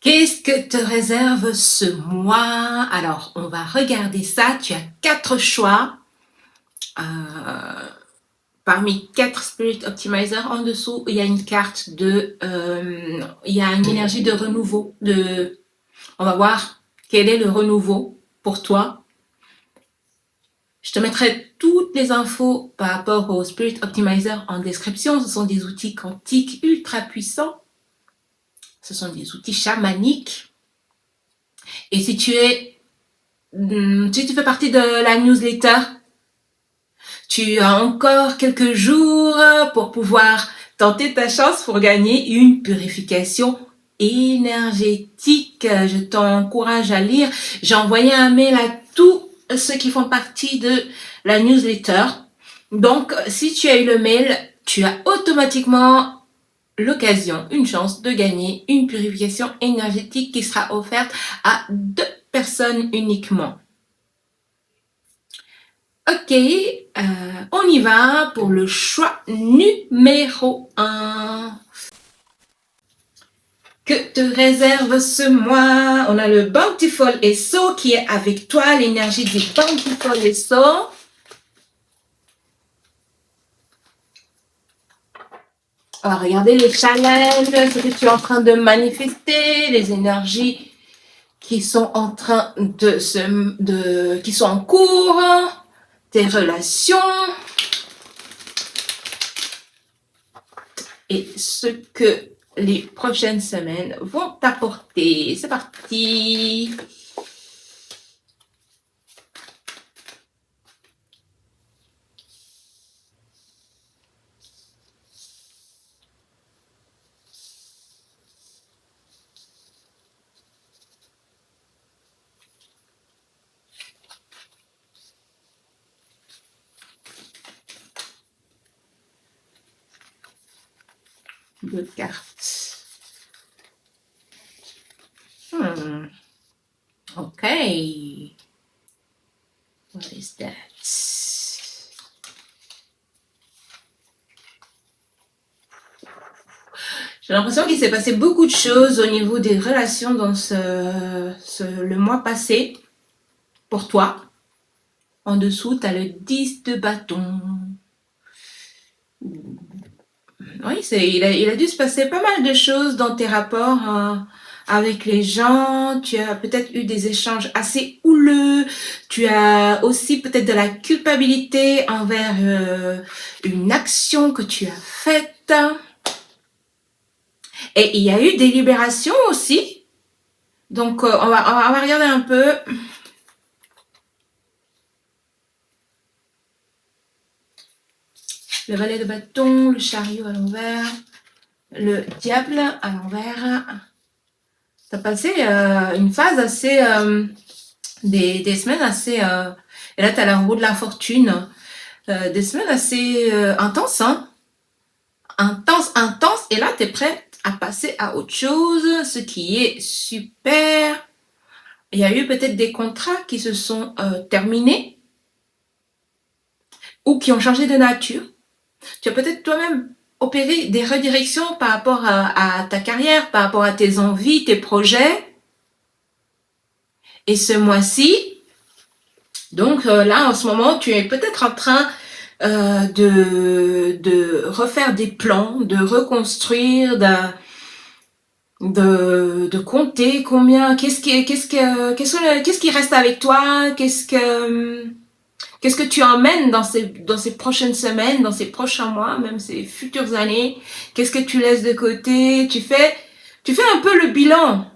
Qu'est-ce que te réserve ce mois? Alors, on va regarder ça. Tu as 4 choix. Parmi 4 Spirit Optimizer, en dessous, il y a une carte il y a une énergie de renouveau. On va voir quel est le renouveau pour toi. Je te mettrai toutes les infos par rapport au Spirit Optimizer en description. Ce sont des outils quantiques ultra puissants. Ce sont des outils chamaniques. Et si tu fais partie de la newsletter, tu as encore quelques jours pour pouvoir tenter ta chance pour gagner une purification énergétique. Je t'encourage à lire. J'ai envoyé un mail à tous ceux qui font partie de la newsletter. Donc, si tu as eu le mail, tu as automatiquement l'occasion, une chance de gagner une purification énergétique qui sera offerte à 2 personnes uniquement. Ok, on y va pour le choix numéro 1. Que te réserve ce mois? On a le Bountiful SO qui est avec toi, l'énergie du Bountiful SO. Alors, regardez les challenges, ce que tu es en train de manifester, les énergies qui sont en train qui sont en cours, tes relations et ce que les prochaines semaines vont t'apporter. C'est parti! Deux cartes. Okay. What is that? J'ai l'impression qu'il s'est passé beaucoup de choses au niveau des relations dans le mois passé pour toi. En dessous, tu as le 10 de bâton. Oui, il a dû se passer pas mal de choses dans tes rapports avec les gens. Tu as peut-être eu des échanges assez houleux. Tu as aussi peut-être de la culpabilité envers une action que tu as faite. Et il y a eu des libérations aussi. Donc, on va regarder un peu. Le valet de bâton, le chariot à l'envers, le diable à l'envers. Tu as passé une phase assez... des semaines assez... et là, tu as la roue de la fortune. Des semaines assez intenses, hein. Intense. Et là, tu es prête à passer à autre chose, ce qui est super. Il y a eu peut-être des contrats qui se sont terminés ou qui ont changé de nature. Tu as peut-être toi-même opéré des redirections par rapport à ta carrière, par rapport à tes envies, tes projets. Et ce mois-ci, donc là, en ce moment, tu es peut-être en train de refaire des plans, de reconstruire, de compter combien, qu'est-ce qui reste avec toi, qu'est-ce que tu emmènes dans ces prochaines semaines, dans ces prochains mois, même ces futures années, qu'est-ce que tu laisses de côté, tu fais un peu le bilan.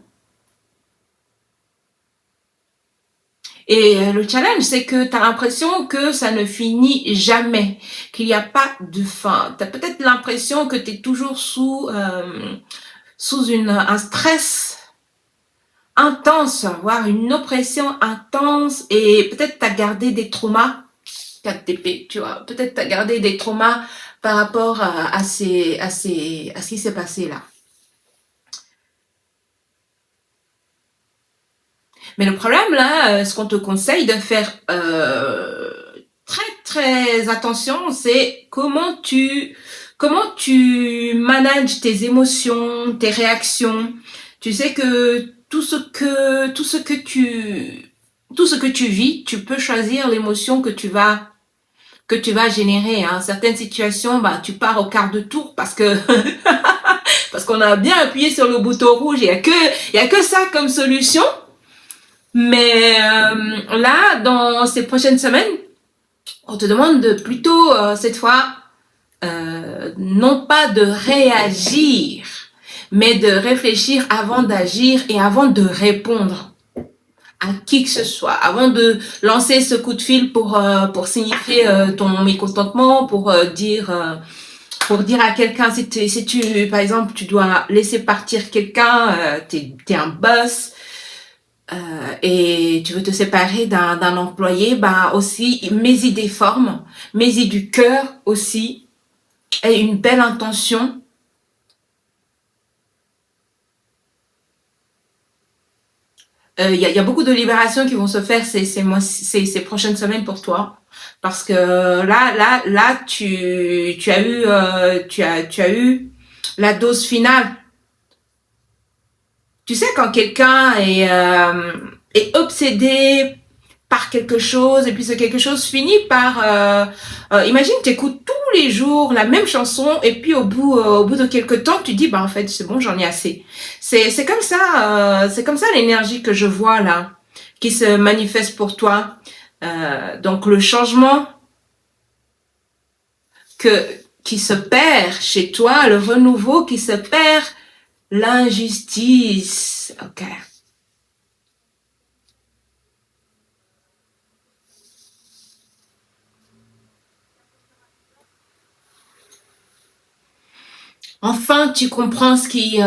Et le challenge, c'est que tu as l'impression que ça ne finit jamais, qu'il n'y a pas de fin. Tu as peut-être l'impression que tu es toujours sous un stress intense, voire une oppression intense, et peut-être tu as gardé des traumas, 4TP, tu vois, peut-être tu as gardé des traumas par rapport à ce qui s'est passé là. Mais le problème là, ce qu'on te conseille de faire très très attention, c'est comment tu manages tes émotions, tes réactions. Tu sais que tout ce que tu vis, tu peux choisir l'émotion que tu vas générer. Hein. Certaines situations, bah, tu pars au quart de tour parce que parce qu'on a bien appuyé sur le bouton rouge. Il y a que ça comme solution. Mais là, dans ces prochaines semaines, on te demande de plutôt cette fois non pas de réagir, mais de réfléchir avant d'agir et avant de répondre à qui que ce soit, avant de lancer ce coup de fil pour signifier ton mécontentement, pour dire à quelqu'un si tu par exemple tu dois laisser partir quelqu'un, t'es un boss et tu veux te séparer d'un employé, bah aussi mets-y des formes, mets-y du cœur aussi et une belle intention. Y a beaucoup de libérations qui vont se faire ces prochaines semaines pour toi. Parce que là, tu as eu, tu as eu la dose finale. Tu sais, quand quelqu'un est obsédé par quelque chose et puis ce quelque chose finit par imagine tu écoutes tous les jours la même chanson et puis au bout de quelques temps tu dis bah en fait c'est bon j'en ai assez. C'est comme ça l'énergie que je vois là qui se manifeste pour toi. Donc le changement que qui se perd chez toi, le renouveau qui se perd, l'injustice. OK. Enfin, tu comprends ce qui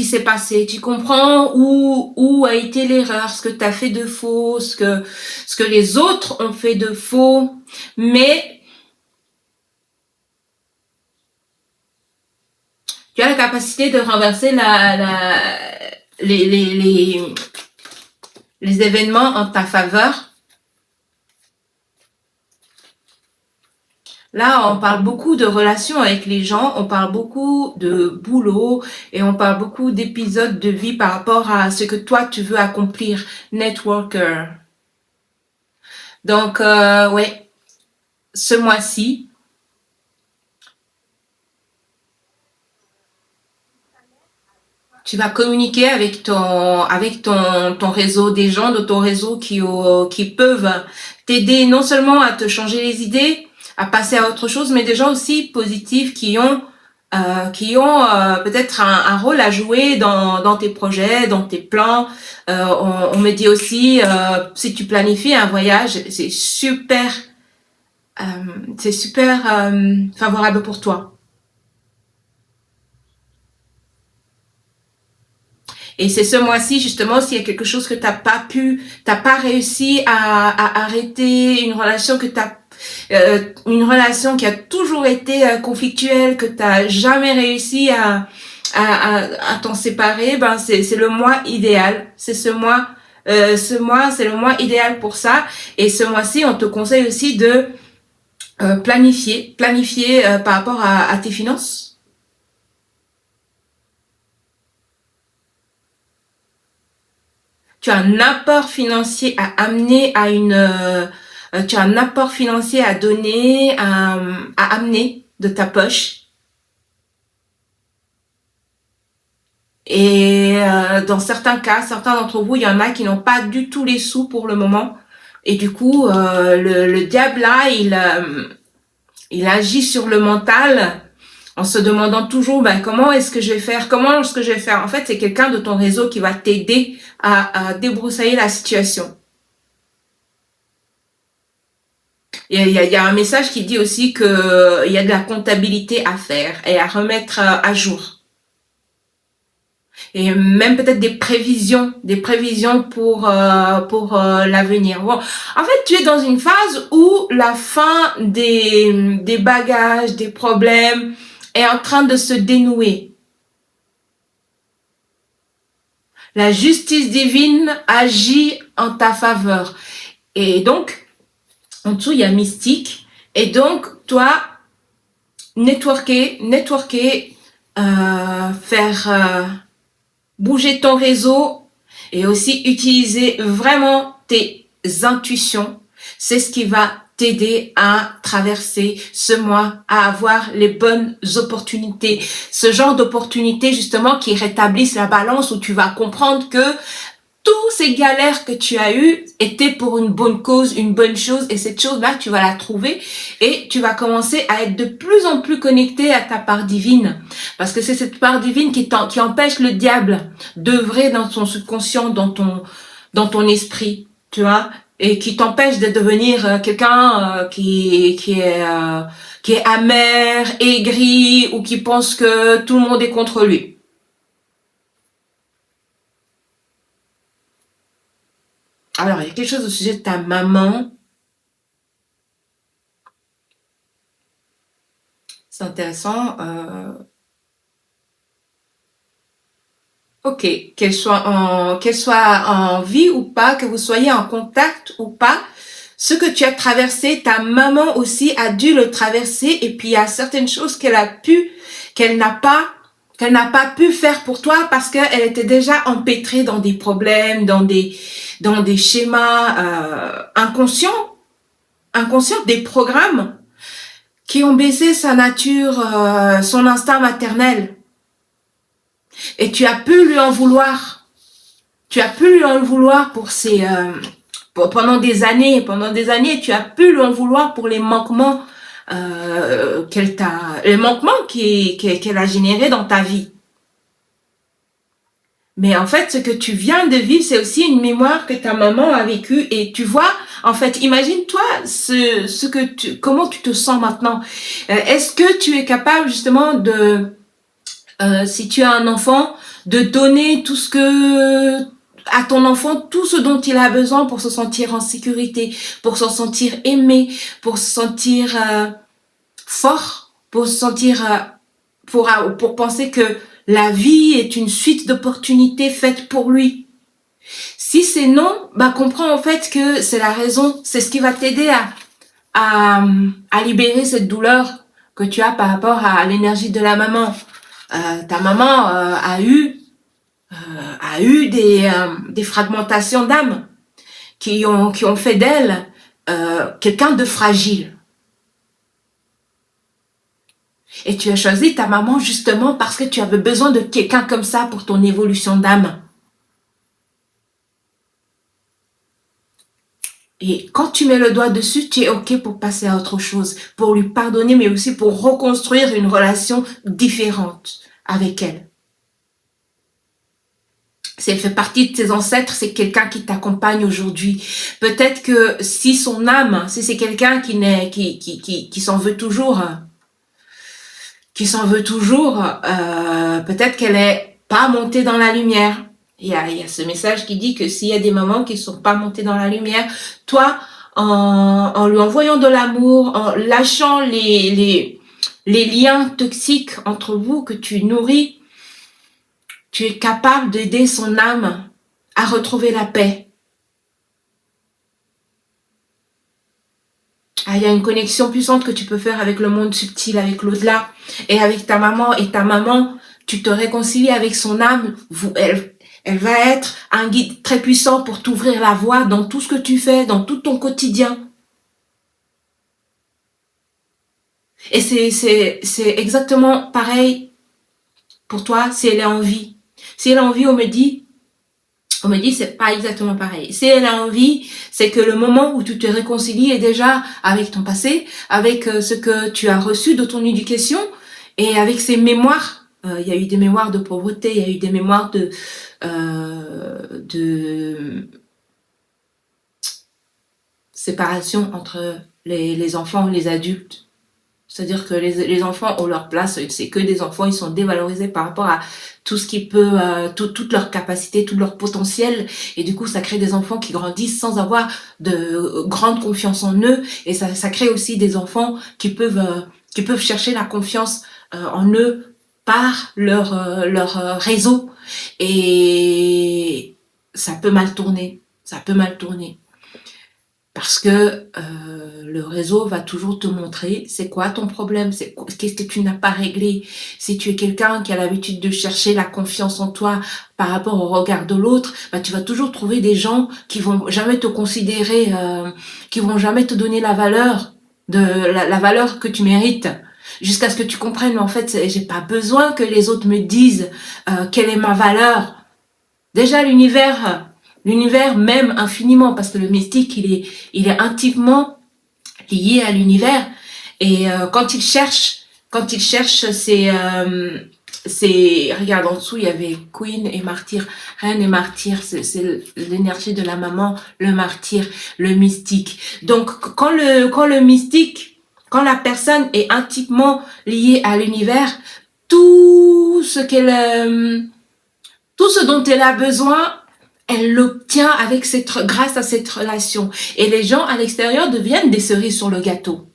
s'est passé. Tu comprends où a été l'erreur, ce que tu as fait de faux, ce que les autres ont fait de faux. Mais tu as la capacité de renverser les, les, les, les événements en ta faveur. Là, on parle beaucoup de relations avec les gens, on parle beaucoup de boulot et on parle beaucoup d'épisodes de vie par rapport à ce que toi tu veux accomplir, networker. Donc, ouais, ce mois-ci, tu vas communiquer avec ton réseau, des gens de ton réseau qui peuvent t'aider non seulement à te changer les idées, à passer à autre chose, mais des gens aussi positifs qui ont peut-être un rôle à jouer dans tes projets, dans tes plans. On me dit aussi, si tu planifies un voyage, euh, c'est super favorable pour toi. Et c'est ce mois-ci, justement, s'il y a quelque chose que t'as pas réussi à arrêter, une relation qui a toujours été conflictuelle, que t'as jamais réussi à t'en séparer, ben c'est le mois idéal. C'est le mois idéal pour ça. Et ce mois-ci, on te conseille aussi de planifier par rapport à tes finances. Tu as un apport financier à amener à tu as un apport financier à donner, à amener de ta poche. Et dans certains cas, certains d'entre vous, il y en a qui n'ont pas du tout les sous pour le moment. Et du coup, le diable là, il agit sur le mental en se demandant toujours ben, comment est-ce que je vais faire, comment est-ce que je vais faire. En fait, c'est quelqu'un de ton réseau qui va t'aider à débroussailler la situation. Il y a un message qui dit aussi que il y a de la comptabilité à faire et à remettre à jour. Et même peut-être des prévisions pour l'avenir. Bon, en fait, tu es dans une phase où la fin des bagages, des problèmes est en train de se dénouer. La justice divine agit en ta faveur. Et donc, en dessous, il y a mystique. Et donc, toi, networker, faire bouger ton réseau et aussi utiliser vraiment tes intuitions. C'est ce qui va t'aider à traverser ce mois, à avoir les bonnes opportunités. Ce genre d'opportunités justement qui rétablissent la balance où tu vas comprendre que tous ces galères que tu as eues étaient pour une bonne cause, une bonne chose, et cette chose-là, tu vas la trouver et tu vas commencer à être de plus en plus connecté à ta part divine. Parce que c'est cette part divine qui empêche le diable d'œuvrer dans ton subconscient, dans ton esprit, tu vois, et qui t'empêche de devenir quelqu'un qui est amer, aigri, ou qui pense que tout le monde est contre lui. Alors, il y a quelque chose au sujet de ta maman. C'est intéressant. Ok, qu'elle soit en vie ou pas, que vous soyez en contact ou pas, ce que tu as traversé, ta maman aussi a dû le traverser, et puis il y a certaines choses qu'elle n'a pas pu faire pour toi parce qu'elle était déjà empêtrée dans des problèmes, dans des schémas inconscients, des programmes qui ont baissé sa nature, son instinct maternel. Et tu as pu lui en vouloir. Tu as pu lui en vouloir pour pendant des années, tu as pu lui en vouloir pour les manquements qu'elle a générés dans ta vie. Mais en fait, ce que tu viens de vivre, c'est aussi une mémoire que ta maman a vécue. Et tu vois, en fait, imagine-toi comment tu te sens maintenant. Est-ce que tu es capable justement si tu as un enfant, de donner à ton enfant tout ce dont il a besoin pour se sentir en sécurité, pour se sentir aimé, pour se sentir fort, pour se sentir pour penser que la vie est une suite d'opportunités faites pour lui. Si c'est non, comprends en fait que c'est la raison, c'est ce qui va t'aider à libérer cette douleur que tu as par rapport à l'énergie de la maman. Ta maman a eu des fragmentations d'âme qui ont fait d'elle quelqu'un de fragile. Et tu as choisi ta maman justement parce que tu avais besoin de quelqu'un comme ça pour ton évolution d'âme. Et quand tu mets le doigt dessus, tu es OK pour passer à autre chose, pour lui pardonner, mais aussi pour reconstruire une relation différente avec elle. Si elle fait partie de tes ancêtres, c'est quelqu'un qui t'accompagne aujourd'hui. Peut-être que si son âme, si c'est quelqu'un qui s'en veut toujours, peut-être qu'elle est pas montée dans la lumière. Il y a ce message qui dit que s'il y a des mamans qui sont pas montées dans la lumière, toi, en lui envoyant de l'amour, en lâchant les liens toxiques entre vous que tu nourris, tu es capable d'aider son âme à retrouver la paix. Il y a une connexion puissante que tu peux faire avec le monde subtil, avec l'au-delà, et avec ta maman. Et ta maman, tu te réconcilies avec son âme. Elle va être un guide très puissant pour t'ouvrir la voie dans tout ce que tu fais, dans tout ton quotidien. Et c'est exactement pareil pour toi si elle est en vie. Si elle est en vie, on me dit c'est pas exactement pareil. Si elle a envie, c'est que le moment où tu te réconcilies est déjà avec ton passé, avec ce que tu as reçu de ton éducation et avec ces mémoires. Il y a eu des mémoires de pauvreté, il y a eu des mémoires de séparation entre les enfants et les adultes. C'est-à-dire que les enfants ont leur place, c'est que des enfants, ils sont dévalorisés par rapport à tout ce qui peut, toute leur capacité, tout leur potentiel. Et du coup, ça crée des enfants qui grandissent sans avoir de grande confiance en eux. Et ça crée aussi des enfants qui peuvent chercher la confiance en eux par leur réseau. Et ça peut mal tourner. Ça peut mal tourner. Parce que le réseau va toujours te montrer c'est quoi ton problème, qu'est-ce que tu n'as pas réglé. Si tu es quelqu'un qui a l'habitude de chercher la confiance en toi par rapport au regard de l'autre, bah, tu vas toujours trouver des gens qui vont jamais te considérer, qui vont jamais te donner la valeur la valeur que tu mérites. Jusqu'à ce que tu comprennes, mais en fait, j'ai pas besoin que les autres me disent quelle est ma valeur. Déjà, l'univers m'aime infiniment parce que le mystique, il est intimement lié à l'univers. Et quand il cherche, regarde en dessous, il y avait Queen et Martyr, Reine et Martyr, c'est l'énergie de la maman, le martyr, le mystique. Donc, quand le mystique, quand la personne est intimement liée à l'univers, tout ce tout ce dont elle a besoin, elle l'obtient grâce à cette relation. Et les gens à l'extérieur deviennent des cerises sur le gâteau.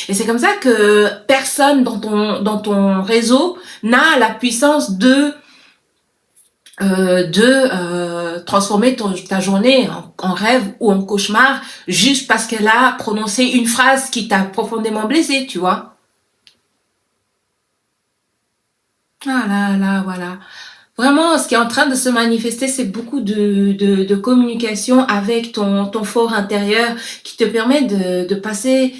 Et c'est comme ça que personne dans ton réseau n'a la puissance de transformer ta journée en rêve ou en cauchemar juste parce qu'elle a prononcé une phrase qui t'a profondément blessé, tu vois. Ah là là, voilà. Vraiment, ce qui est en train de se manifester, c'est beaucoup de communication avec ton fort intérieur qui te permet de passer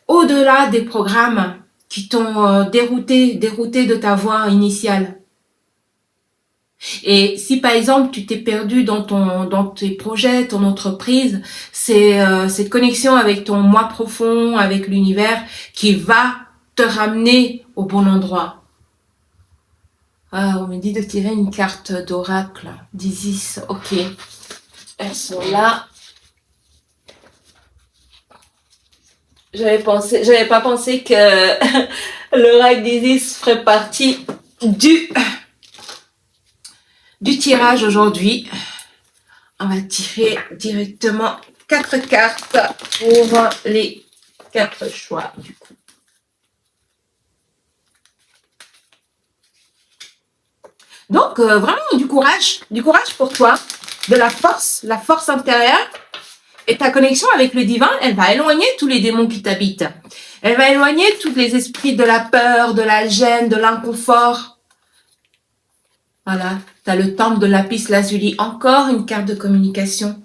au-delà des programmes qui t'ont dérouté de ta voie initiale. Et si par exemple tu t'es perdu dans tes projets, ton entreprise, c'est cette connexion avec ton moi profond, avec l'univers qui va te ramener au bon endroit. Ah, on me dit de tirer une carte d'oracle d'Isis. Ok. Elles sont là. J'avais pas pensé que l'oracle d'Isis ferait partie du tirage aujourd'hui. On va tirer directement 4 cartes pour les 4 choix du coup. Donc, vraiment du courage pour toi, de la force intérieure. Et ta connexion avec le divin, elle va éloigner tous les démons qui t'habitent. Elle va éloigner tous les esprits de la peur, de la gêne, de l'inconfort. Voilà, tu as le temple de lapis lazuli, encore une carte de communication.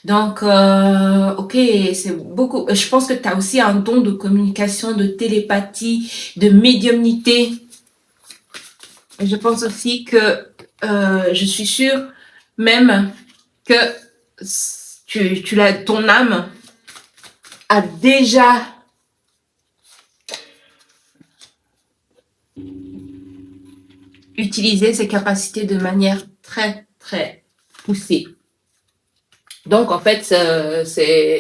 Donc, ok, c'est beaucoup. Je pense que tu as aussi un don de communication, de télépathie, de médiumnité. Et je pense aussi que je suis sûre même que ton âme a déjà utilisé ses capacités de manière très, très poussée. Donc, en fait,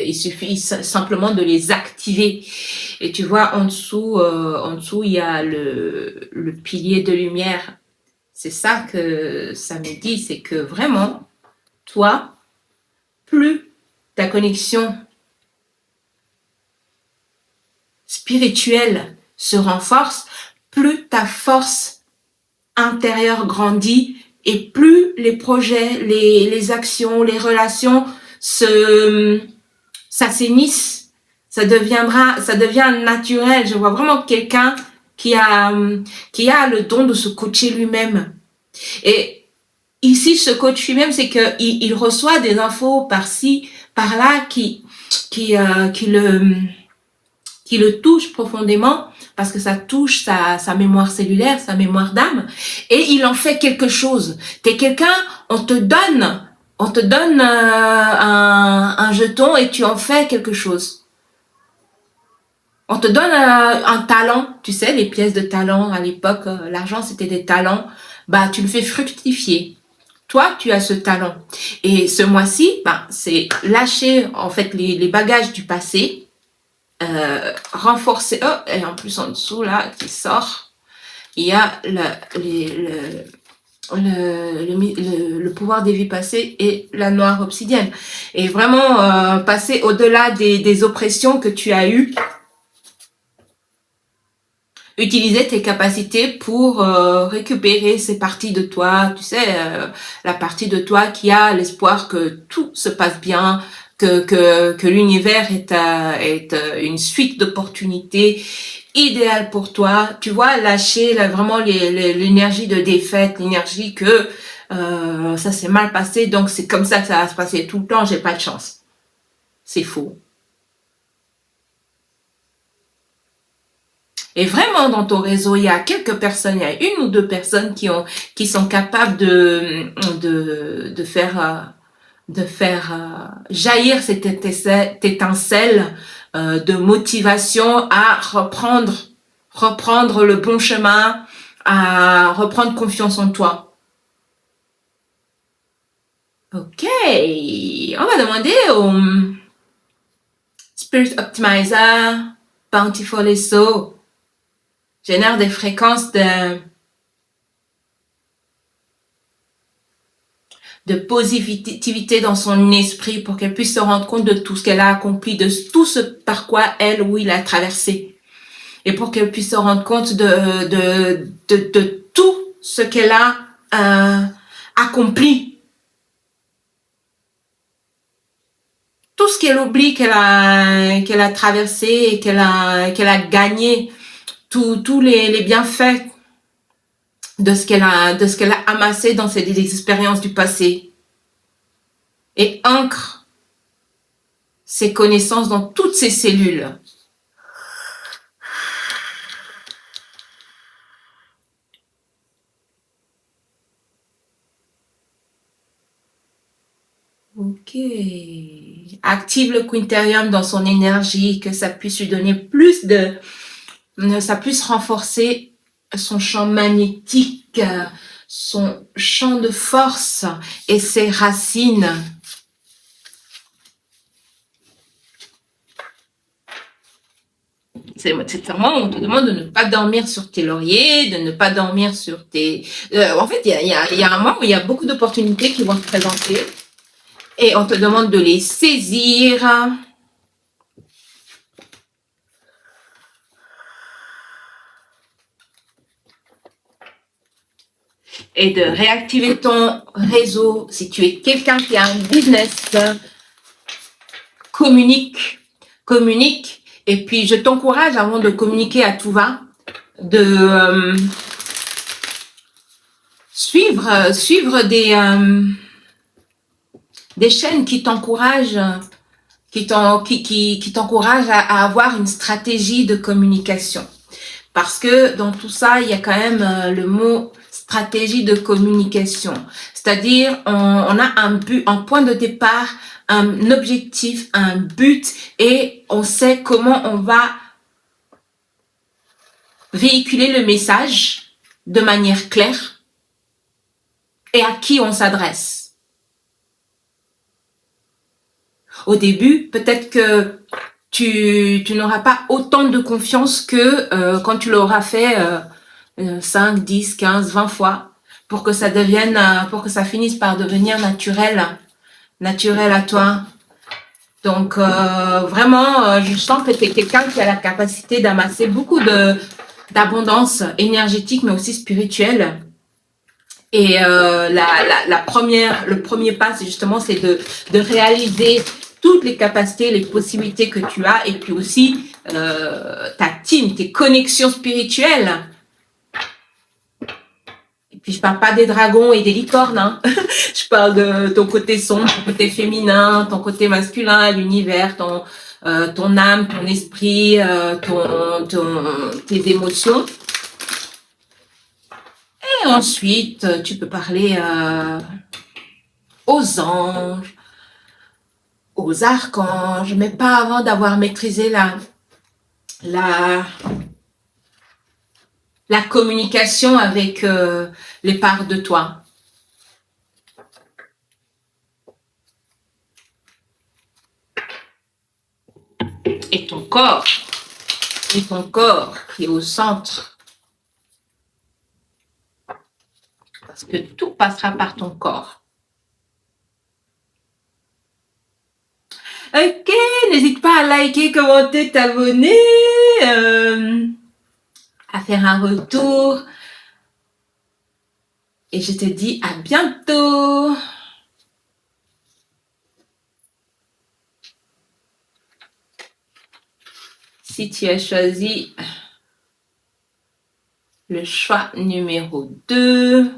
il suffit simplement de les activer. Et tu vois, en dessous, il y a le pilier de lumière. C'est ça que ça me dit, c'est que vraiment, toi, plus ta connexion spirituelle se renforce, plus ta force intérieure grandit et plus les projets, les actions, les relations s'assainissent. Ça devient naturel. Je vois vraiment quelqu'un qui a le don de se coacher lui-même. Et ici, ce coach lui-même, c'est que il reçoit des infos par-ci, par-là qui le touche profondément parce que ça touche sa mémoire cellulaire, sa mémoire d'âme, et il en fait quelque chose. T'es quelqu'un, on te donne un jeton et tu en fais quelque chose. On te donne un talent, tu sais, les pièces de talent à l'époque, l'argent c'était des talents, bah tu le fais fructifier. Toi, tu as ce talent. Et ce mois-ci, c'est lâcher en fait les bagages du passé, renforcer. Oh, et en plus en dessous là qui sort, il y a le pouvoir des vies passées et la noire obsidienne. Et vraiment passer au-delà des oppressions que tu as eues. Utiliser tes capacités pour récupérer ces parties de toi, tu sais, la partie de toi qui a l'espoir que tout se passe bien, que l'univers est une suite d'opportunités idéales pour toi. Tu vois, lâcher vraiment l'énergie de défaite, l'énergie que ça s'est mal passé, donc c'est comme ça que ça va se passer tout le temps, j'ai pas de chance. C'est faux. Et vraiment, dans ton réseau, il y a quelques personnes, il y a une ou deux personnes qui sont capables de faire jaillir cette étincelle de motivation à reprendre le bon chemin, à reprendre confiance en toi. Ok, on va demander au Spirit Optimizer, Bountiful SO, génère des fréquences de positivité dans son esprit pour qu'elle puisse se rendre compte de tout ce qu'elle a accompli, de tout ce par quoi elle ou il a traversé. Et pour qu'elle puisse se rendre compte de tout ce qu'elle a accompli. Tout ce qu'elle oublie qu'elle a traversé et qu'elle a gagné. Tous les bienfaits de ce qu'elle a amassé dans ses expériences du passé. Et ancre ses connaissances dans toutes ses cellules. Ok. Active le quinterium dans son énergie, que ça puisse lui donner ça puisse renforcer son champ magnétique, son champ de force et ses racines. C'est vraiment, on te demande de ne pas dormir sur tes lauriers, de ne pas dormir sur tes... en fait, il y a un moment où il y a beaucoup d'opportunités qui vont se présenter et on te demande de les saisir. Et de réactiver ton réseau. Si tu es quelqu'un qui a un business, communique. Et puis, je t'encourage, avant de communiquer à tout va, de suivre des chaînes qui t'encouragent à avoir une stratégie de communication. Parce que dans tout ça, il y a quand même le mot stratégie de communication. C'est-à-dire, on a un but, un point de départ, un objectif, un but, et on sait comment on va véhiculer le message de manière claire et à qui on s'adresse. Au début, peut-être que tu n'auras pas autant de confiance que quand tu l'auras fait 5, 10, 15, 20 fois pour que ça devienne, pour que ça finisse par devenir naturel à toi. Donc vraiment, je sens que tu es quelqu'un qui a la capacité d'amasser beaucoup d'abondance énergétique, mais aussi spirituelle. Et le premier pas, c'est justement, c'est de réaliser toutes les capacités, les possibilités que tu as, et puis aussi ta team, tes connexions spirituelles. Et puis je parle pas des dragons et des licornes, hein. Je parle de ton côté sombre, ton côté féminin, ton côté masculin, l'univers, ton âme, ton esprit, tes émotions. Et ensuite, tu peux parler aux anges, aux archanges, mais pas avant d'avoir maîtrisé la communication avec les parts de toi. Et ton corps qui est au centre. Parce que tout passera par ton corps. Ok, n'hésite pas à liker, commenter, t'abonner, à faire un retour. Et je te dis à bientôt. Si tu as choisi le choix numéro 2,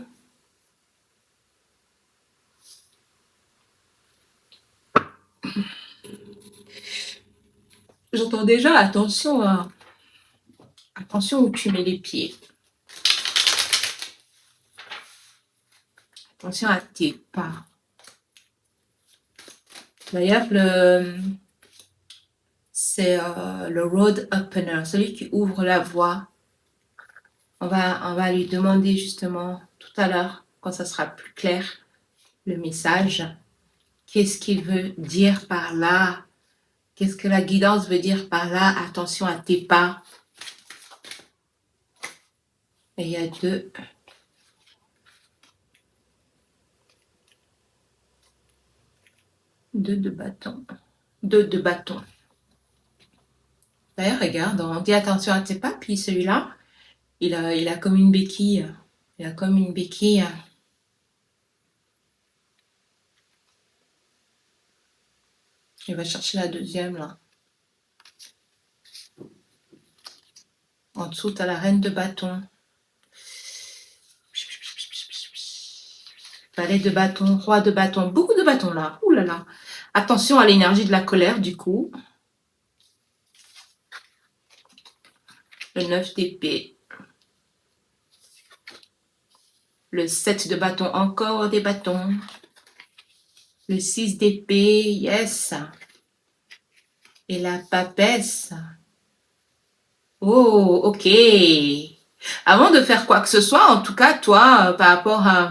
j'entends déjà attention où tu mets les pieds. Attention à tes pas. D'ailleurs, c'est le road opener, celui qui ouvre la voie. On va lui demander justement tout à l'heure, quand ça sera plus clair, le message. Qu'est-ce qu'il veut dire par là? Qu'est-ce que la guidance veut dire par là? Attention à tes pas. Et il y a deux de bâton. Deux de bâton. D'ailleurs, regarde, on dit attention à tes pas, puis celui-là, il a comme une béquille. Il a comme une béquille. Il va chercher la deuxième, là. En dessous, tu as la reine de bâton. Valet de bâton, roi de bâton. Beaucoup de bâtons, là. Ouh là là. Attention à l'énergie de la colère, du coup. Le 9 d'épée. Le 7 de bâton, encore des bâtons. Le 6 d'épée, yes. Et la papesse. Oh, ok. Avant de faire quoi que ce soit, en tout cas, toi, par rapport à...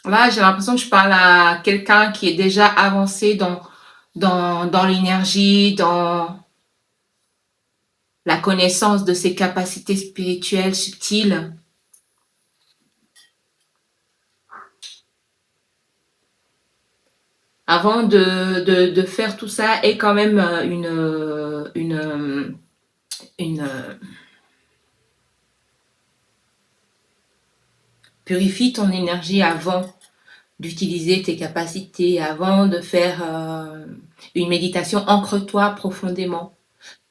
Là, j'ai l'impression que je parle à quelqu'un qui est déjà avancé dans l'énergie, dans la connaissance de ses capacités spirituelles subtiles. Avant de faire tout ça, et quand même purifie ton énergie avant d'utiliser tes capacités, avant de faire une méditation. Ancre-toi profondément.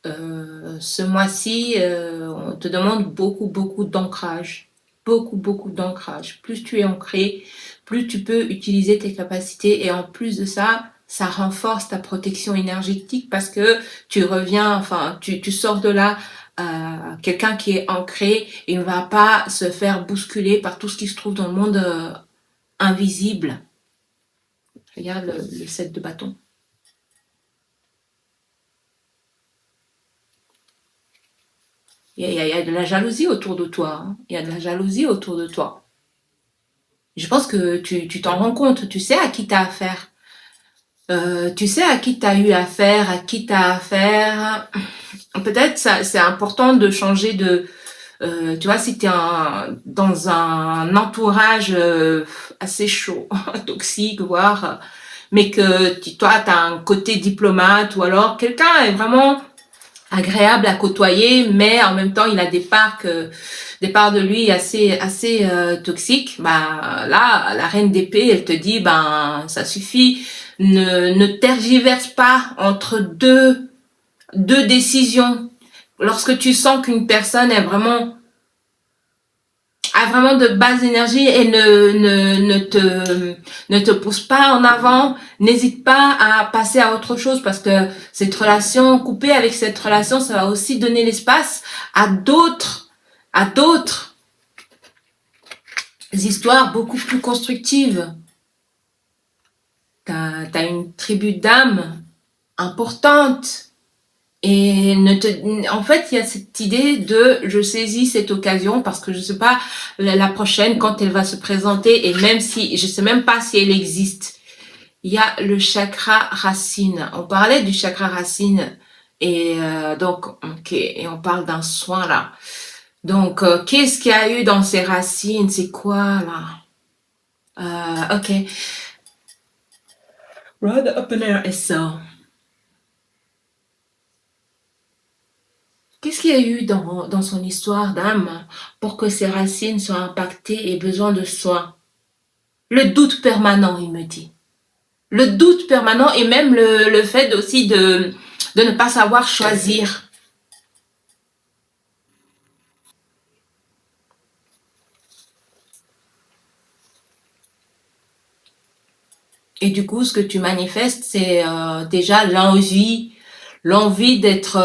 Ce mois-ci, on te demande beaucoup d'ancrage. Beaucoup d'ancrage. Plus tu es ancré, plus tu peux utiliser tes capacités. Et en plus de ça, ça renforce ta protection énergétique parce que tu reviens, enfin, tu sors de là quelqu'un qui est ancré et ne va pas se faire bousculer par tout ce qui se trouve dans le monde invisible. Regarde le 7 de bâton. Il y a de la jalousie autour de toi. Hein. Il y a de la jalousie autour de toi. Je pense que tu t'en rends compte. Tu sais à qui tu as affaire. Tu sais à qui tu as eu affaire, à qui tu as affaire. Peut-être c'est important de changer de... tu vois, si tu es dans un entourage assez chaud, toxique, voire... mais que toi, tu as un côté diplomate ou alors quelqu'un est vraiment agréable à côtoyer, mais en même temps, il a des parts de lui assez toxiques. Bah là, la reine d'épée, elle te dit, ben ça suffit, ne tergiverse pas entre deux décisions. Lorsque tu sens qu'une personne a vraiment de basse énergie et ne te pousse pas en avant, n'hésite pas à passer à autre chose parce que cette relation, couper avec cette relation, ça va aussi donner l'espace à d'autres histoires beaucoup plus constructives. T'as une tribu d'âmes importante. Et en fait, il y a cette idée de je saisis cette occasion parce que je sais pas la prochaine quand elle va se présenter et même si je sais même pas si elle existe. Il y a le chakra racine. On parlait du chakra racine et donc ok et on parle d'un soin là. Donc qu'est-ce qu'il y a eu dans ces racines? C'est quoi là? Ok. Road opener est ça. Qu'est-ce qu'il y a eu dans son histoire d'âme pour que ses racines soient impactées et besoin de soins? Le doute permanent, il me dit. Le doute permanent et même le fait aussi de ne pas savoir choisir. Et du coup, ce que tu manifestes, c'est déjà l'envie d'être,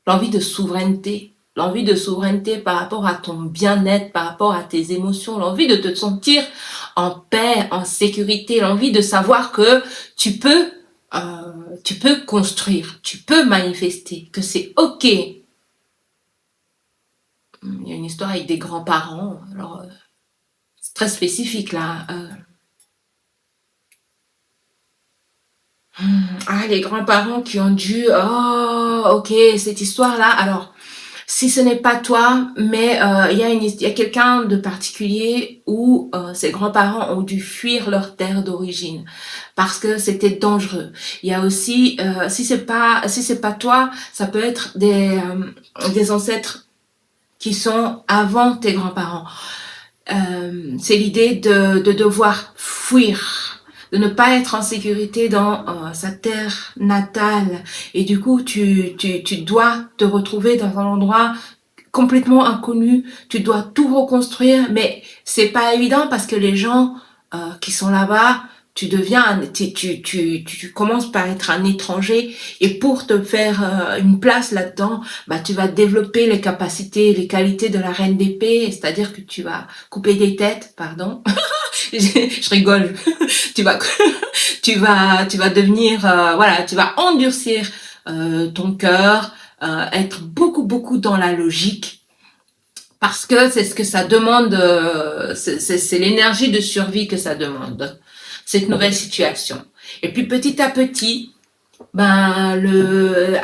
l'envie de souveraineté. L'envie de souveraineté par rapport à ton bien-être, par rapport à tes émotions, l'envie de te sentir en paix, en sécurité, l'envie de savoir que tu peux construire, tu peux manifester, que c'est ok. Il y a une histoire avec des grands-parents, alors c'est très spécifique là. Les grands-parents qui ont dû, oh, ok, cette histoire-là. Alors, si ce n'est pas toi, mais il y a quelqu'un de particulier où ses grands-parents ont dû fuir leur terre d'origine parce que c'était dangereux. Il y a aussi, si c'est pas toi, ça peut être des ancêtres qui sont avant tes grands-parents. C'est l'idée de devoir fuir, de ne pas être en sécurité dans sa terre natale. Et du coup, tu dois te retrouver dans un endroit complètement inconnu. Tu dois tout reconstruire, mais c'est pas évident parce que les gens qui sont là-bas, tu commences par être un étranger et pour te faire une place là-dedans, bah tu vas développer les capacités, les qualités de la reine d'épée, c'est-à-dire que tu vas couper des têtes, pardon. Je rigole. tu vas tu vas devenir voilà, tu vas endurcir ton cœur, être beaucoup dans la logique parce que c'est ce que ça demande, c'est l'énergie de survie que ça demande, cette nouvelle situation. Et puis petit à petit, ben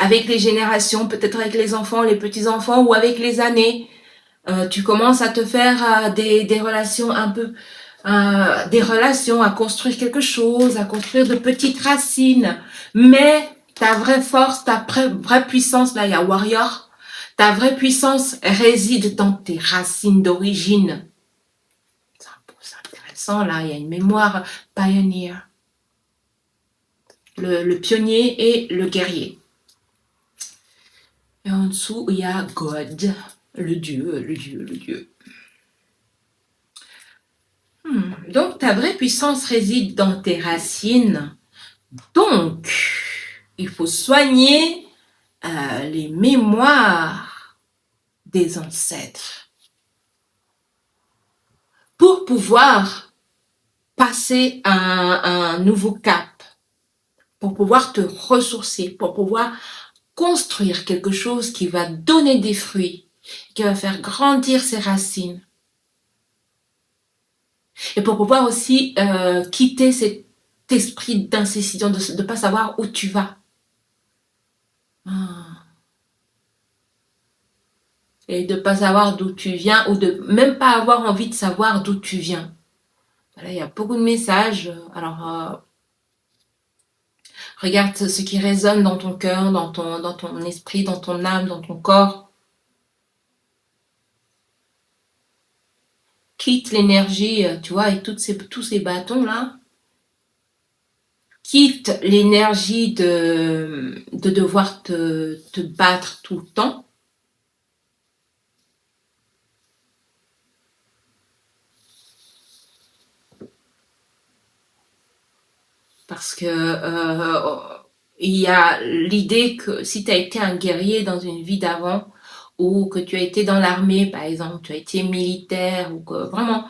avec les générations, peut-être avec les enfants, les petits-enfants ou avec les années, tu commences à te faire des relations un peu, des relations, à construire quelque chose, à construire de petites racines. Mais ta vraie force, ta vraie puissance, là il y a warrior, ta vraie puissance réside dans tes racines d'origine. C'est intéressant, là, il y a une mémoire pioneer. Le pionnier et le guerrier. Et en dessous, il y a God, le Dieu. Donc, ta vraie puissance réside dans tes racines. Donc, il faut soigner les mémoires des ancêtres pour pouvoir passer un nouveau cap, pour pouvoir te ressourcer, pour pouvoir construire quelque chose qui va donner des fruits, qui va faire grandir ses racines. Et pour pouvoir aussi quitter cet esprit d'incession, de ne pas savoir où tu vas. Et de ne pas savoir d'où tu viens, ou de même pas avoir envie de savoir d'où tu viens. Voilà, il y a beaucoup de messages. Alors, regarde ce qui résonne dans ton cœur, dans ton esprit, dans ton âme, dans ton corps. Quitte l'énergie, tu vois, avec tous ces bâtons-là. Quitte l'énergie de devoir te battre tout le temps. Parce que il y a l'idée que si tu as été un guerrier dans une vie d'avant, ou que tu as été dans l'armée, par exemple, tu as été militaire, ou que vraiment,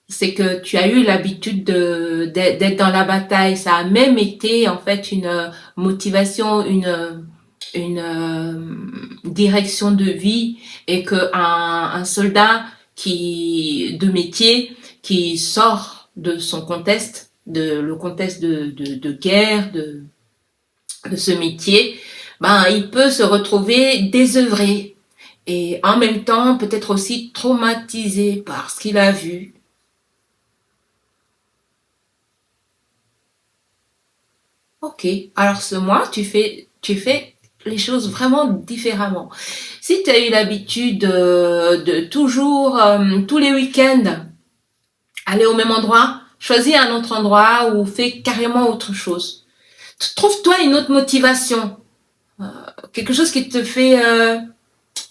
c'est que tu as eu l'habitude d'être dans la bataille. Ça a même été en fait une motivation, une direction de vie, et que un soldat de métier qui sort de son contexte, le contexte de guerre, de ce métier, ben il peut se retrouver désœuvré et en même temps peut-être aussi traumatisé par ce qu'il a vu. Ok, alors ce mois, tu fais les choses vraiment différemment. Si tu as eu l'habitude de toujours, tous les week-ends, aller au même endroit, choisis un autre endroit ou fais carrément autre chose. Trouve-toi une autre motivation, quelque chose qui te fait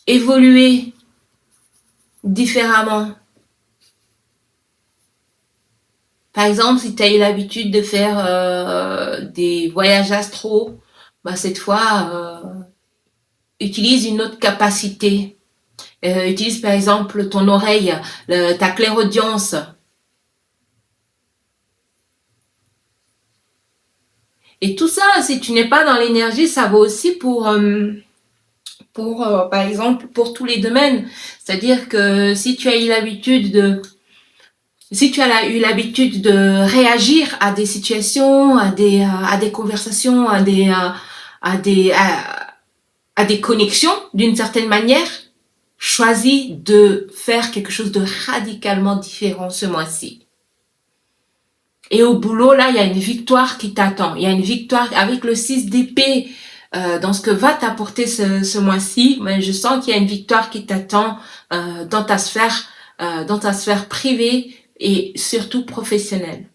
évoluer différemment. Par exemple, si tu as eu l'habitude de faire des voyages astro, bah cette fois, utilise une autre capacité. Utilise par exemple ton oreille, ta clairaudience. Et tout ça, si tu n'es pas dans l'énergie, ça vaut aussi par exemple, pour tous les domaines. C'est-à-dire que si tu as eu l'habitude de réagir à des situations, à des conversations, à des connexions d'une certaine manière, choisis de faire quelque chose de radicalement différent ce mois-ci. Et au boulot, là, il y a une victoire qui t'attend. Il y a une victoire avec le 6 d'épée dans ce que va t'apporter ce mois-ci. Mais je sens qu'il y a une victoire qui t'attend dans ta sphère privée et surtout professionnelle.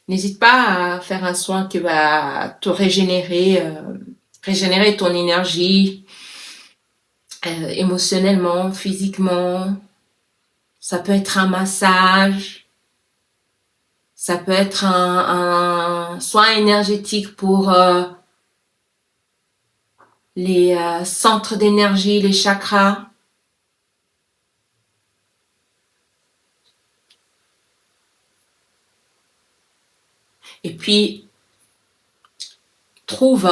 N'hésite pas à faire un soin qui va te régénérer ton énergie émotionnellement, physiquement. Ça peut être un massage, ça peut être un soin énergétique pour les centres d'énergie, les chakras. Et puis, trouve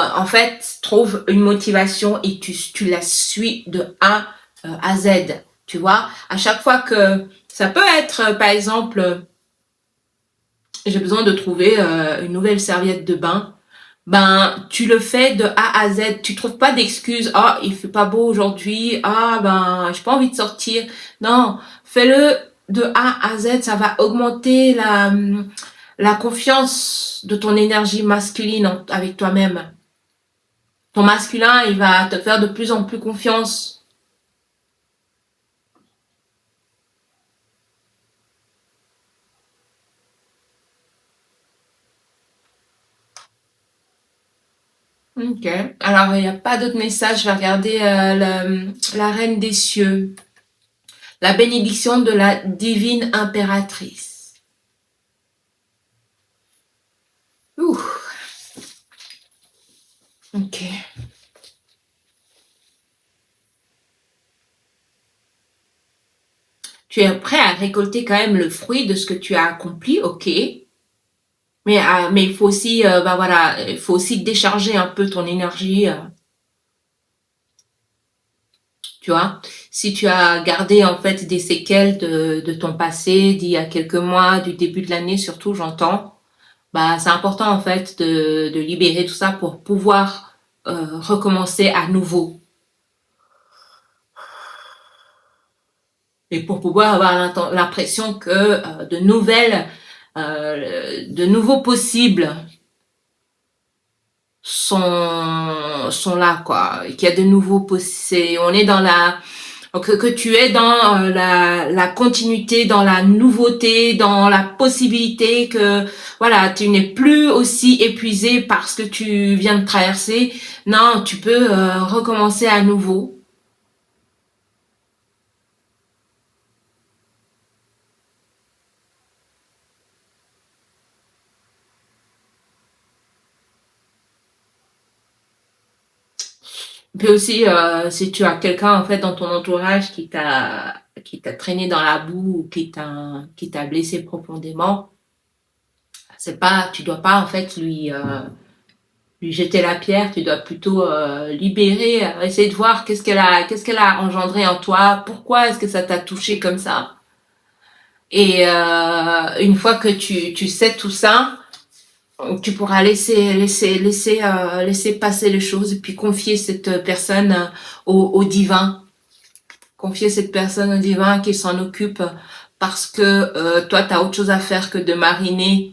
une motivation et tu la suis de A à Z. Tu vois, à chaque fois que ça peut être, par exemple, j'ai besoin de trouver une nouvelle serviette de bain. Ben, tu le fais de A à Z. Tu trouves pas d'excuses. Ah, il fait pas beau aujourd'hui. Ah, ben, j'ai pas envie de sortir. Non, fais-le de A à Z. Ça va augmenter la confiance de ton énergie masculine avec toi-même. Ton masculin, il va te faire de plus en plus confiance. Ok. Alors, il n'y a pas d'autres messages. Je vais regarder la reine des cieux. La bénédiction de la divine impératrice. Ouh. Ok. Tu es prêt à récolter quand même le fruit de ce que tu as accompli, ok. Mais il faut aussi, bah voilà, il faut aussi décharger un peu ton énergie, tu vois. Si tu as gardé en fait des séquelles de ton passé, d'il y a quelques mois, du début de l'année surtout, j'entends, bah c'est important en fait de libérer tout ça pour pouvoir recommencer à nouveau et pour pouvoir avoir l'impression que de nouveaux possibles sont là quoi, qu'il y a de nouveaux possibles. On est dans que tu es dans la continuité, dans la nouveauté, dans la possibilité que voilà, tu n'es plus aussi épuisé parce que tu viens de traverser. Non, tu peux recommencer à nouveau. Puis aussi, si tu as quelqu'un en fait dans ton entourage qui t'a traîné dans la boue ou qui t'a blessé profondément, c'est pas, tu dois pas en fait lui jeter la pierre, tu dois plutôt libérer, essayer de voir qu'est-ce qu'elle a engendré en toi, pourquoi est-ce que ça t'a touché comme ça. Et une fois que tu sais tout ça, tu pourras laisser passer les choses et puis confier cette personne au divin, confier cette personne au divin qui s'en occupe parce que toi tu as autre chose à faire que de mariner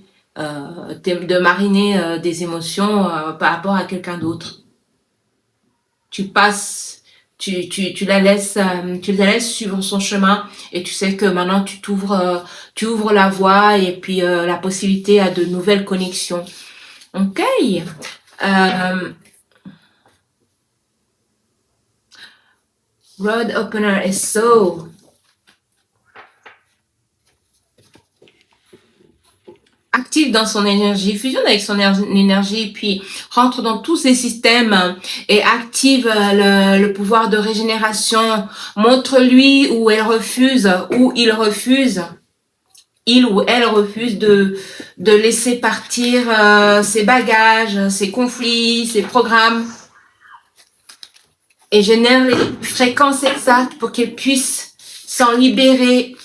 des émotions par rapport à quelqu'un d'autre. Tu passes tu la laisses suivre son chemin et tu sais que maintenant tu ouvres la voie et puis la possibilité à de nouvelles connexions. Ok. Euh, Road opener is so active dans son énergie, fusionne avec son énergie, puis rentre dans tous ses systèmes et active le pouvoir de régénération. Montre-lui où elle refuse, où il ou elle refuse de laisser partir ses bagages, ses conflits, ses programmes et génère les fréquences exactes pour qu'elle puisse s'en libérer.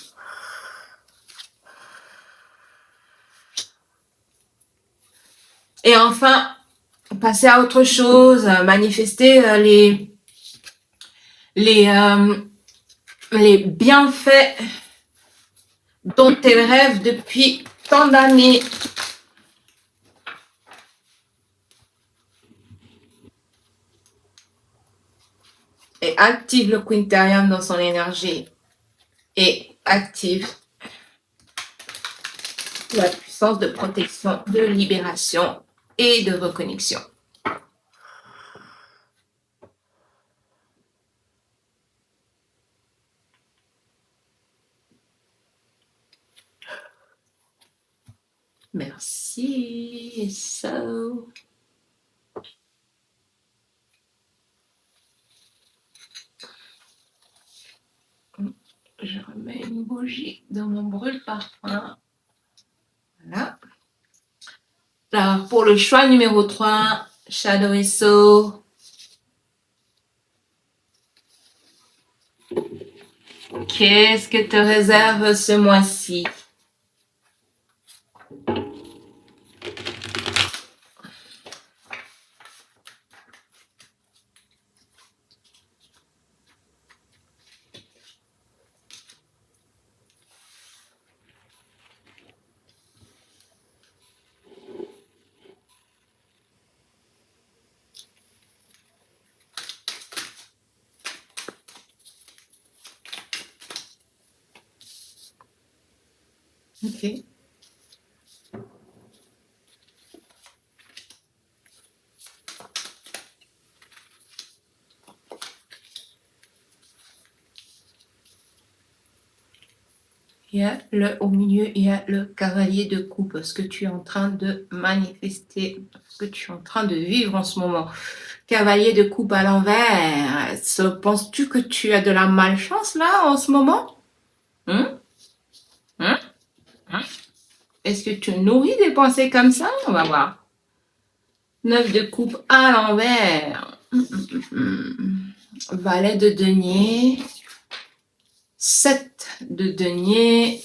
Et enfin, passer à autre chose, manifester les bienfaits dont elle rêve depuis tant d'années. Et active le Quintarium dans son énergie. Et active la puissance de protection, de libération et de reconnexion. Merci. So. Je remets une bougie dans mon brûle-parfum. Voilà. Alors, pour le choix numéro 3, Shadow SO. Qu'est-ce que te réserve ce mois-ci? Ok. Au milieu, il y a le cavalier de coupe, ce que tu es en train de manifester, ce que tu es en train de vivre en ce moment. Cavalier de coupe à l'envers. Penses-tu que tu as de la malchance là en ce moment? Hein? Hein? Hein? Est-ce que tu nourris des pensées comme ça? On va voir. 9 de coupe à l'envers. Valet de denier. 7 de denier.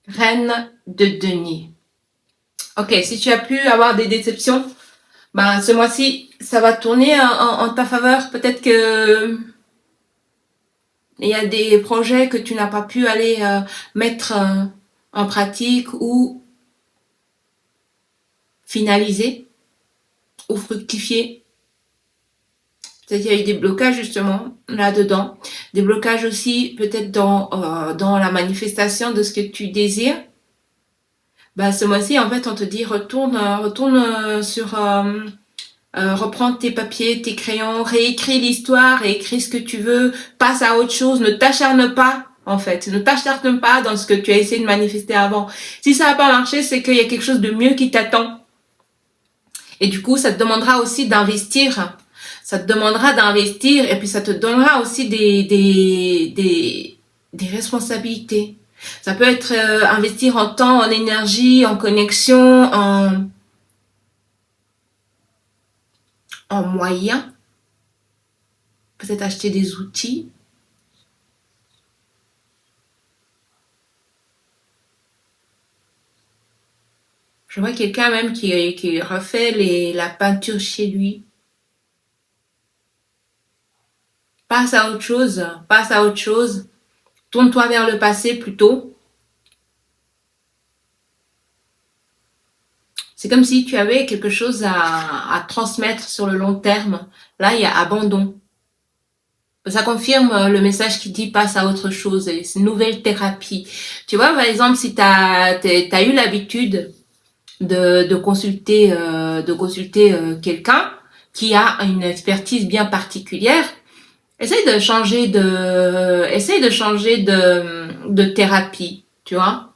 Reine de denier. Ok, si tu as pu avoir des déceptions, ben, ce mois-ci, ça va tourner en ta faveur. Peut-être que il y a des projets que tu n'as pas pu aller mettre en pratique ou finaliser ou fructifier. Peut-être qu'il y a eu des blocages justement là-dedans. Des blocages aussi peut-être dans la manifestation de ce que tu désires. Ben, ce mois-ci, en fait, on te dit retourne reprends tes papiers, tes crayons, réécris l'histoire et écris ce que tu veux, passe à autre chose, ne t'acharne pas, en fait. Ne t'acharne pas dans ce que tu as essayé de manifester avant. Si ça n'a pas marché, c'est qu'il y a quelque chose de mieux qui t'attend. Et du coup, ça te demandera aussi d'investir. Ça te demandera d'investir et puis ça te donnera aussi des responsabilités. Ça peut être investir en temps, en énergie, en connexion, en moyens. Peut-être acheter des outils. Je vois quelqu'un même qui refait la peinture chez lui. Passe à autre chose. Passe à autre chose. Tourne-toi vers le passé plutôt. C'est comme si tu avais quelque chose à transmettre sur le long terme. Là, il y a abandon. Ça confirme le message qui dit passe à autre chose. Et c'est une nouvelle thérapie. Tu vois, par exemple, si t'as eu l'habitude de consulter quelqu'un qui a une expertise bien particulière, essaye de changer de thérapie, tu vois.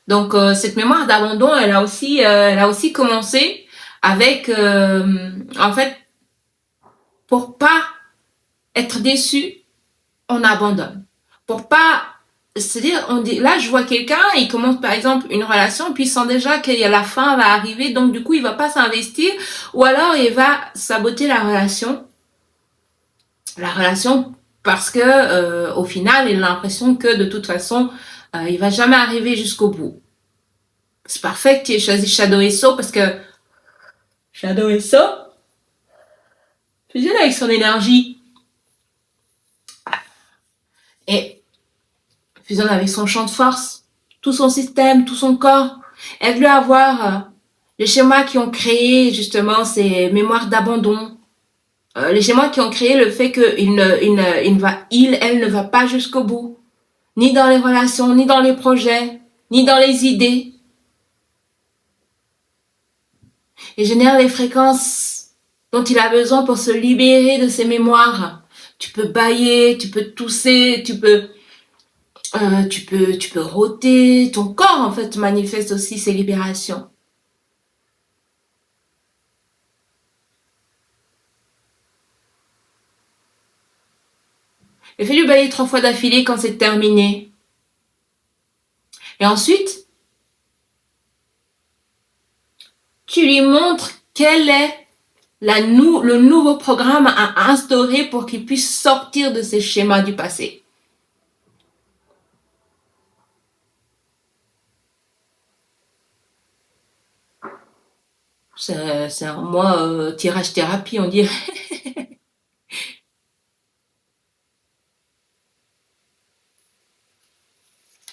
Donc cette mémoire d'abandon, elle a aussi commencé avec, en fait, pour pas être déçu, on abandonne. Pour pas, c'est-à-dire, on dit, là, je vois quelqu'un, il commence par exemple une relation, puis il sent déjà que la fin va arriver, donc du coup, il va pas s'investir, ou alors il va saboter la relation parce que au final, il a l'impression que de toute façon, il va jamais arriver jusqu'au bout. C'est parfait que tu aies choisi Shadow et So parce que Shadow et So fusionne avec son énergie et fusionne avec son champ de force, tout son système, tout son corps. Aide-le à voir les schémas qui ont créé justement ces mémoires d'abandon, les schémas qui ont créé le fait elle ne va pas jusqu'au bout, ni dans les relations, ni dans les projets, ni dans les idées. Et génère les fréquences dont il a besoin pour se libérer de ses mémoires. Tu peux bâiller, tu peux tousser, tu peux rôter. Ton corps, en fait, manifeste aussi ses libérations. Et fais-lui bailler 3 fois d'affilée quand c'est terminé. Et ensuite, tu lui montres quel est le nouveau programme à instaurer pour qu'il puisse sortir de ces schémas du passé. C'est un tirage thérapie, on dirait.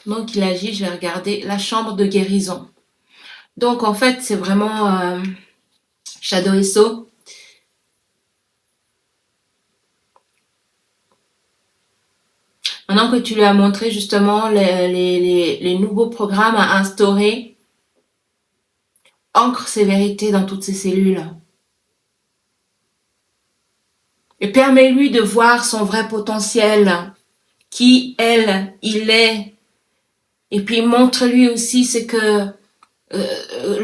Donc il agit, je vais regarder la chambre de guérison. Donc en fait, c'est vraiment Shadow et So. Maintenant que tu lui as montré justement les nouveaux programmes à instaurer, ancre ces vérités dans toutes ces cellules. Et permets-lui de voir son vrai potentiel, qui il est. Et puis montre-lui aussi ce que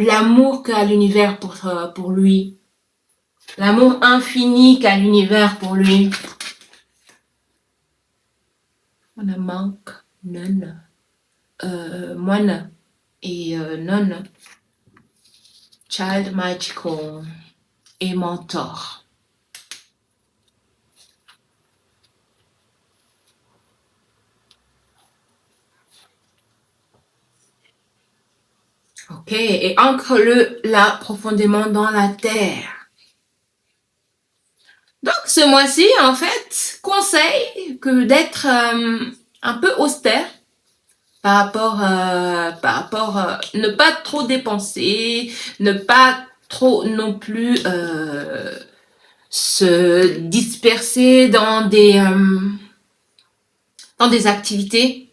l'amour qu'a l'univers pour lui. L'amour infini qu'a l'univers pour lui. On a manque, non, moine et non. Child Magical et Mentor. Ok, et ancre-le là profondément dans la terre. Donc ce mois-ci, en fait, conseil que d'être un peu austère par rapport ne pas trop dépenser, ne pas trop non plus se disperser dans des activités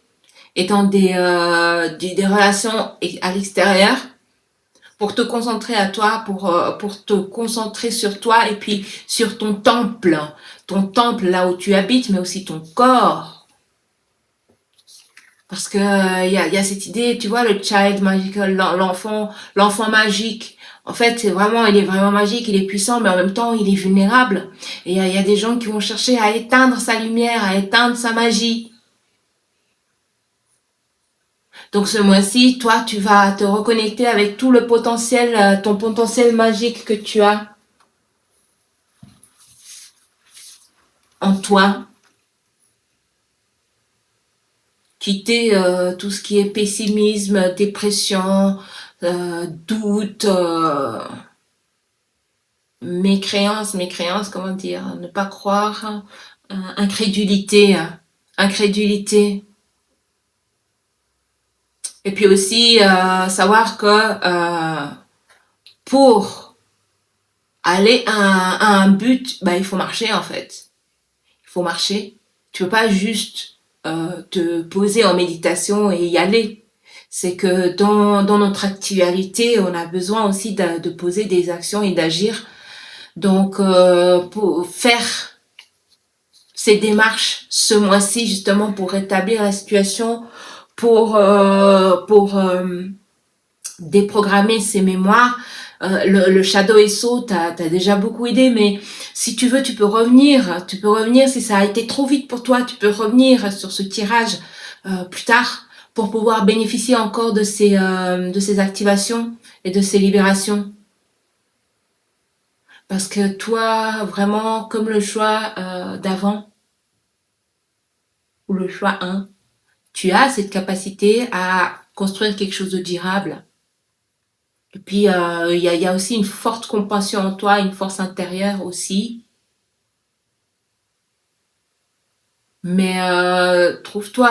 et dans des relations à l'extérieur pour te concentrer à toi, pour te concentrer sur toi et puis sur ton temple là où tu habites, mais aussi ton corps. Parce que y a cette idée, tu vois, le child magical, l'enfant magique. En fait, il est vraiment magique, il est puissant, mais en même temps, il est vulnérable. Et y a des gens qui vont chercher à éteindre sa lumière, à éteindre sa magie. Donc ce mois-ci, toi, tu vas te reconnecter avec tout le potentiel, ton potentiel magique que tu as en toi. Quitter tout ce qui est pessimisme, dépression, doute, mécréance, comment dire, ne pas croire, incrédulité, incrédulité. Et puis aussi, savoir que pour aller à un but, bah, il faut marcher en fait. Il faut marcher. Tu peux pas juste te poser en méditation et y aller. C'est que dans notre actualité, on a besoin aussi de poser des actions et d'agir. Donc, pour faire ces démarches ce mois-ci, justement, pour rétablir la situation, pour déprogrammer ses mémoires. Le Shadow SO t'as déjà beaucoup aidé, mais si tu veux, tu peux revenir. Tu peux revenir si ça a été trop vite pour toi. Tu peux revenir sur ce tirage plus tard pour pouvoir bénéficier encore de ces activations et de ces libérations. Parce que toi, vraiment, comme le choix d'avant, ou le choix 1, tu as cette capacité à construire quelque chose de durable. Et puis, il y a aussi une forte compassion en toi, une force intérieure aussi. Mais trouve-toi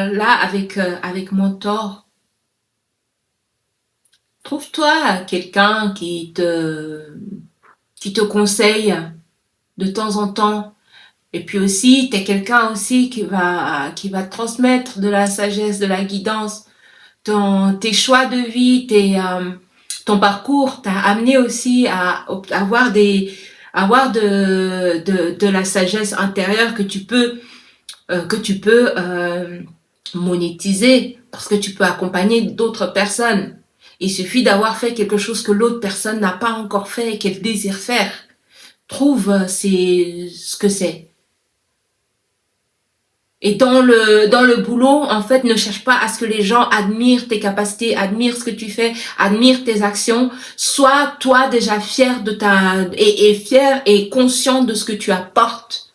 là avec Mentor. Trouve-toi quelqu'un qui te conseille de temps en temps. Et puis aussi, t'es quelqu'un aussi qui va te transmettre de la sagesse, de la guidance. Tes choix de vie, ton parcours t'a amené aussi à avoir de la sagesse intérieure que tu peux monétiser parce que tu peux accompagner d'autres personnes. Il suffit d'avoir fait quelque chose que l'autre personne n'a pas encore fait et qu'elle désire faire. Trouve ce que c'est. Et dans le boulot, en fait, ne cherche pas à ce que les gens admirent tes capacités, admirent ce que tu fais, admirent tes actions. Sois toi déjà fier et fier et conscient de ce que tu apportes.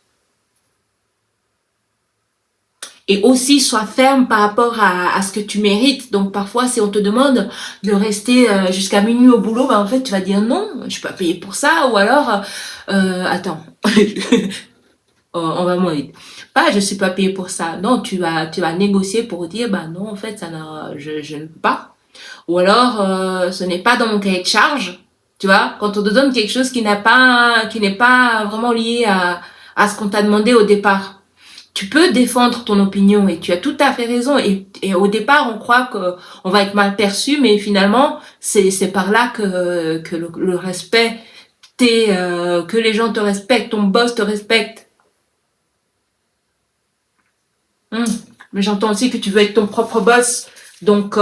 Et aussi, sois ferme par rapport à ce que tu mérites. Donc, parfois, si on te demande de rester jusqu'à minuit au boulot, en fait, tu vas dire non, je suis pas payé pour ça. Ou alors, attends, on va moins vite. Pas, je suis pas payé pour ça. Non, tu vas négocier pour dire, non, en fait, je ne peux pas. Ou alors, ce n'est pas dans mon cahier de charge. Tu vois, quand on te donne quelque chose qui n'est pas vraiment lié à ce qu'on t'a demandé au départ. Tu peux défendre ton opinion et tu as tout à fait raison. Et au départ, on croit que on va être mal perçu, mais finalement, c'est par là que le respect, que les gens te respectent, ton boss te respecte. Hum. Mais j'entends aussi que tu veux être ton propre boss. Donc,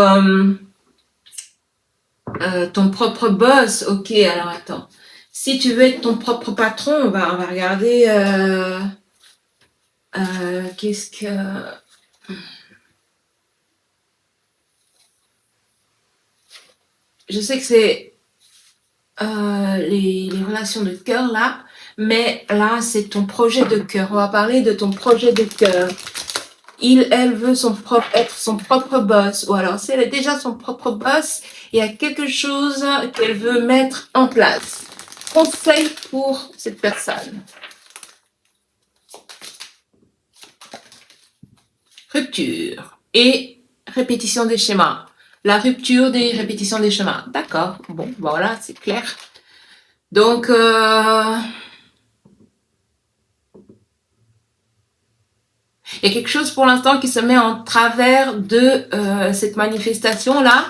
ton propre boss, ok, alors attends. Si tu veux être ton propre patron, on va regarder qu'est-ce que... Je sais que c'est les relations de cœur là, mais là, c'est ton projet de cœur. On va parler de ton projet de cœur. Elle veut être son propre boss. Ou alors, si elle est déjà son propre boss, il y a quelque chose qu'elle veut mettre en place. Conseil pour cette personne. Rupture et répétition des schémas. La rupture des répétitions des schémas. D'accord. Bon, voilà, c'est clair. Donc, il y a quelque chose pour l'instant qui se met en travers de cette manifestation-là.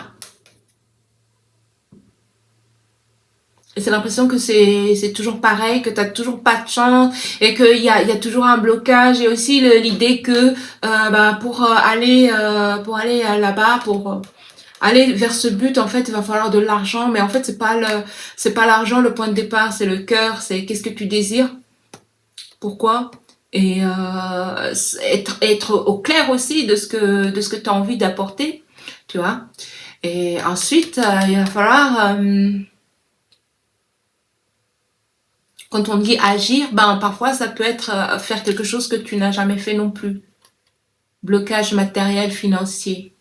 Et c'est l'impression que c'est toujours pareil, que tu n'as toujours pas de chance et qu'il y a toujours un blocage. Et aussi l'idée que pour aller là-bas, pour aller vers ce but, en fait, il va falloir de l'argent. Mais en fait, c'est pas l'argent le point de départ, c'est le cœur, c'est qu'est-ce que tu désires, pourquoi. Et être au clair aussi de ce que tu as envie d'apporter, tu vois. Et ensuite, il va falloir... quand on dit agir, parfois ça peut être faire quelque chose que tu n'as jamais fait non plus. Blocage matériel, financier.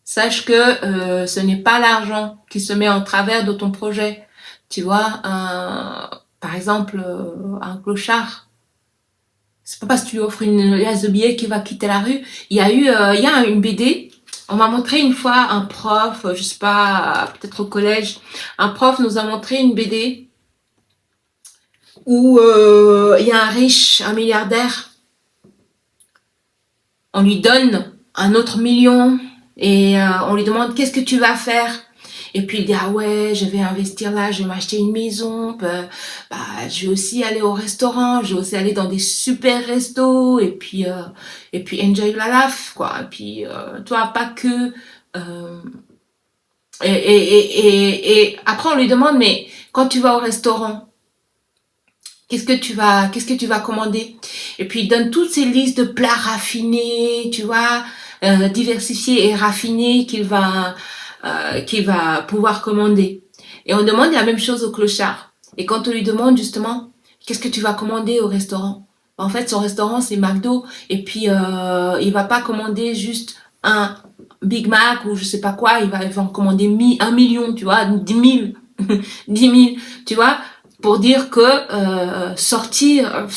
Sache que ce n'est pas l'argent qui se met en travers de ton projet. Tu vois, par exemple, un clochard. C'est pas parce que tu lui offres une liasse de billets qu'il va quitter la rue. Il y a une BD On m'a montré une fois un prof, je sais pas, peut-être au collège, un prof nous a montré une BD où il y a un riche, un milliardaire, on lui donne un autre million et on lui demande qu'est-ce que tu vas faire. Et puis il dit ah ouais, je vais investir là, je vais m'acheter une maison, bah, je vais aussi aller au restaurant, je vais aussi aller dans des super restos et puis enjoy la life quoi. Et puis toi pas que et après on lui demande mais quand tu vas au restaurant qu'est-ce que tu vas commander? Et puis il donne toutes ces listes de plats raffinés, tu vois, diversifiés et raffinés qu'il va pouvoir commander. Et on demande la même chose au clochard. Et quand on lui demande justement, qu'est-ce que tu vas commander au restaurant? En fait, son restaurant c'est McDo et puis il va pas commander juste un Big Mac ou je sais pas quoi, il va en commander 1 million, tu vois, 10 000, 10 000, tu vois pour dire que sortir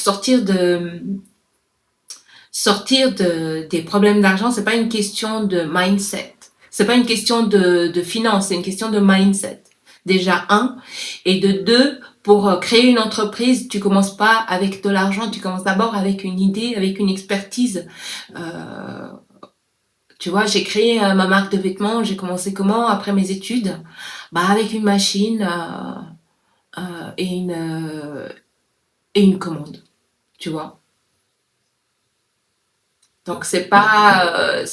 des problèmes d'argent, c'est pas une question de mindset, c'est pas une question de finance, c'est une question de mindset. Déjà un, et de deux, pour créer une entreprise, tu commences pas avec de l'argent, tu commences d'abord avec une idée, avec une expertise. Euh, Tu vois, j'ai créé ma marque de vêtements, j'ai commencé comment après mes études? Bah avec une machine euh, et une euh, et une commande, tu vois. Donc c'est pas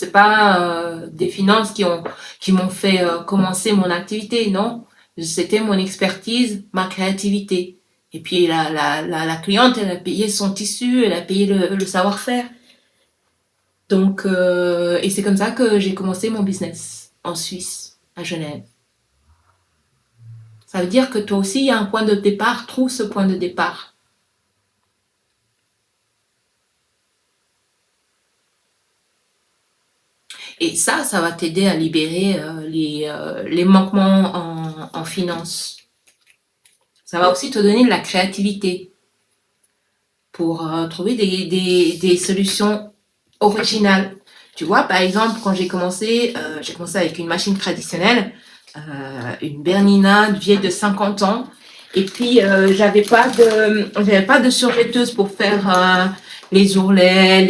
des finances qui m'ont fait commencer mon activité, non. C'était mon expertise, ma créativité. Et puis la cliente, elle a payé son tissu, elle a payé le savoir-faire. Donc et c'est comme ça que j'ai commencé mon business en Suisse, à Genève. Ça veut dire que toi aussi il y a un point de départ, trouve ce point de départ. Et ça va t'aider à libérer les manquements en finance. Ça va aussi te donner de la créativité pour trouver des solutions originales. Tu vois, par exemple, quand j'ai commencé avec une machine traditionnelle, une Bernina, une vieille de 50 ans. Et puis, j'avais pas de surjetteuse pour faire les ourlets,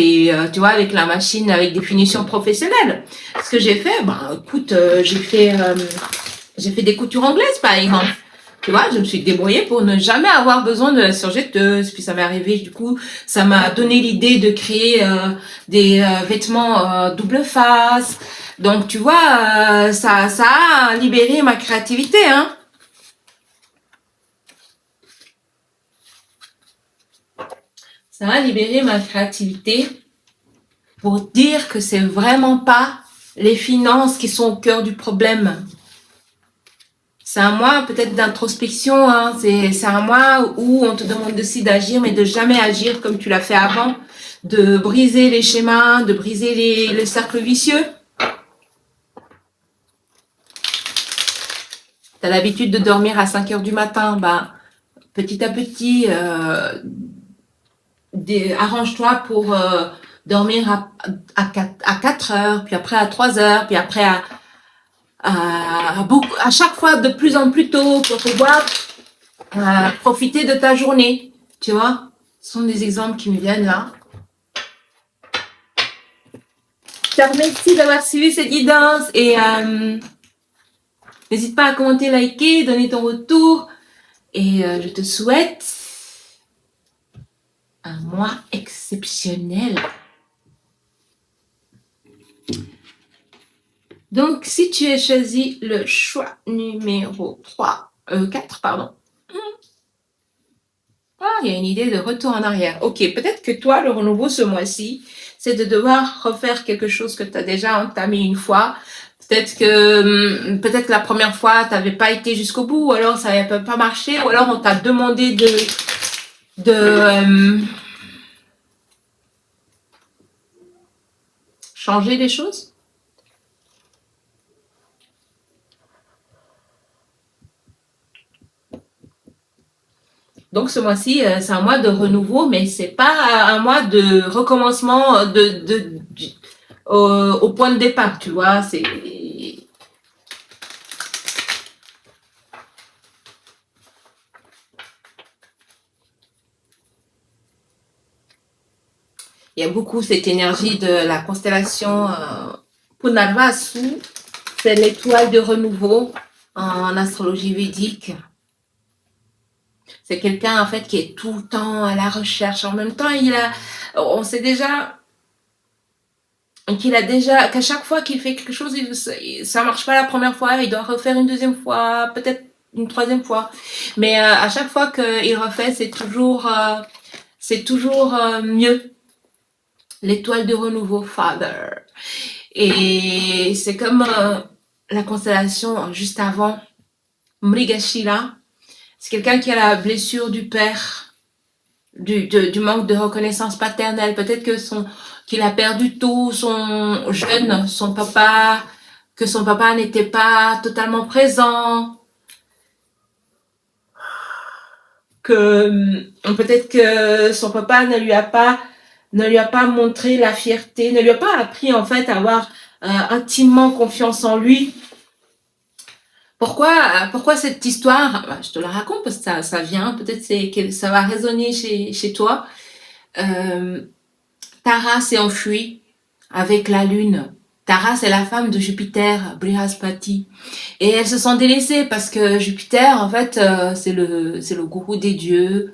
tu vois, avec la machine, avec des finitions professionnelles. Ce que j'ai fait, ben, écoute, j'ai fait des coutures anglaises, par exemple. Tu vois, je me suis débrouillée pour ne jamais avoir besoin de la surjetteuse. Puis ça m'est arrivé, du coup, ça m'a donné l'idée de créer des vêtements double face. Donc, tu vois, ça a libéré ma créativité, hein. Ça a libéré ma créativité pour dire que c'est vraiment pas les finances qui sont au cœur du problème. C'est un mois peut-être d'introspection, hein. C'est un mois où on te demande aussi d'agir, mais de jamais agir comme tu l'as fait avant, de briser les schémas, de briser les cercles vicieux. Tu as l'habitude de dormir à 5 heures du matin, bah, petit à petit, arrange-toi pour dormir à 4 heures, puis après à 3 heures, puis après à chaque fois de plus en plus tôt pour pouvoir profiter de ta journée. Tu vois, ce sont des exemples qui me viennent là. Je te remercie d'avoir suivi cette guidance et n'hésite pas à commenter, liker, donner ton retour et je te souhaite un mois exceptionnel. Donc, si tu as choisi le choix numéro 4, pardon. Ah, il y a une idée de retour en arrière. Ok, peut-être que toi, le renouveau ce mois-ci, c'est de devoir refaire quelque chose que tu as déjà entamé une fois. Peut-être que la première fois, tu n'avais pas été jusqu'au bout, ou alors ça n'avait pas marché, ou alors on t'a demandé de changer les choses. Donc ce mois-ci, c'est un mois de renouveau, mais c'est pas un mois de recommencement, au point de départ, tu vois. Il y a beaucoup cette énergie de la constellation Punarvasu. C'est l'étoile de renouveau en astrologie védique. C'est quelqu'un en fait qui est tout le temps à la recherche. En même temps, on sait déjà qu'à chaque fois qu'il fait quelque chose, ça marche pas la première fois, il doit refaire une deuxième fois, peut-être une troisième fois. Mais à chaque fois qu'il refait, c'est toujours mieux. L'étoile de renouveau, Father. Et c'est comme la constellation juste avant, Mrigashira. C'est quelqu'un qui a la blessure du père, du manque de reconnaissance paternelle. Peut-être qu'il a perdu tout son jeune, que son papa n'était pas totalement présent, que peut-être que son papa ne lui a pas montré la fierté, ne lui a pas appris en fait à avoir intimement confiance en lui. Pourquoi cette histoire? Je te la raconte parce que ça vient, peut-être que ça va résonner chez toi. Tara s'est enfuie avec la lune. Tara, c'est la femme de Jupiter, Brihaspati. Et elles se sont délaissées parce que Jupiter, en fait, c'est le gourou des dieux.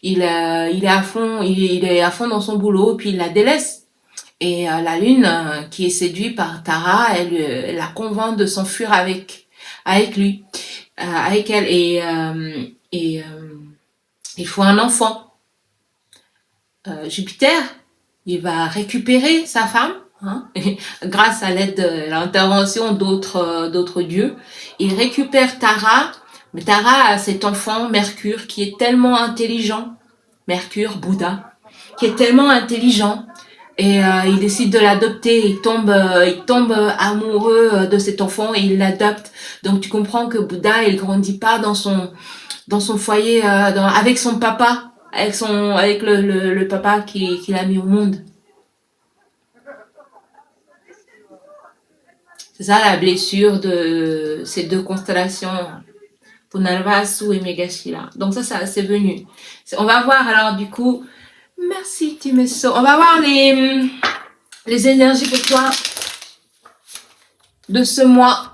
Il est à fond, il est à fond dans son boulot, puis il la délaisse. Et la lune, qui est séduite par Tara, elle la convainc de s'enfuir avec lui, avec elle. Et il faut un enfant. Jupiter, il va récupérer sa femme, hein, grâce à l'aide de l'intervention d'autres dieux. Il récupère Tara, mais Tara a cet enfant, Mercure, qui est tellement intelligent, Mercure, Bouddha, qui est tellement intelligent, et il décide de l'adopter. Il tombe amoureux de cet enfant et il l'adopte. Donc tu comprends que Bouddha, il grandit pas dans son foyer, avec son papa, avec le papa qui l'a mis au monde. C'est ça la blessure de ces deux constellations, Punarvasu et Megashira. Donc ça c'est venu. On va voir alors du coup. Merci Timesso. On va voir les énergies pour toi de ce mois.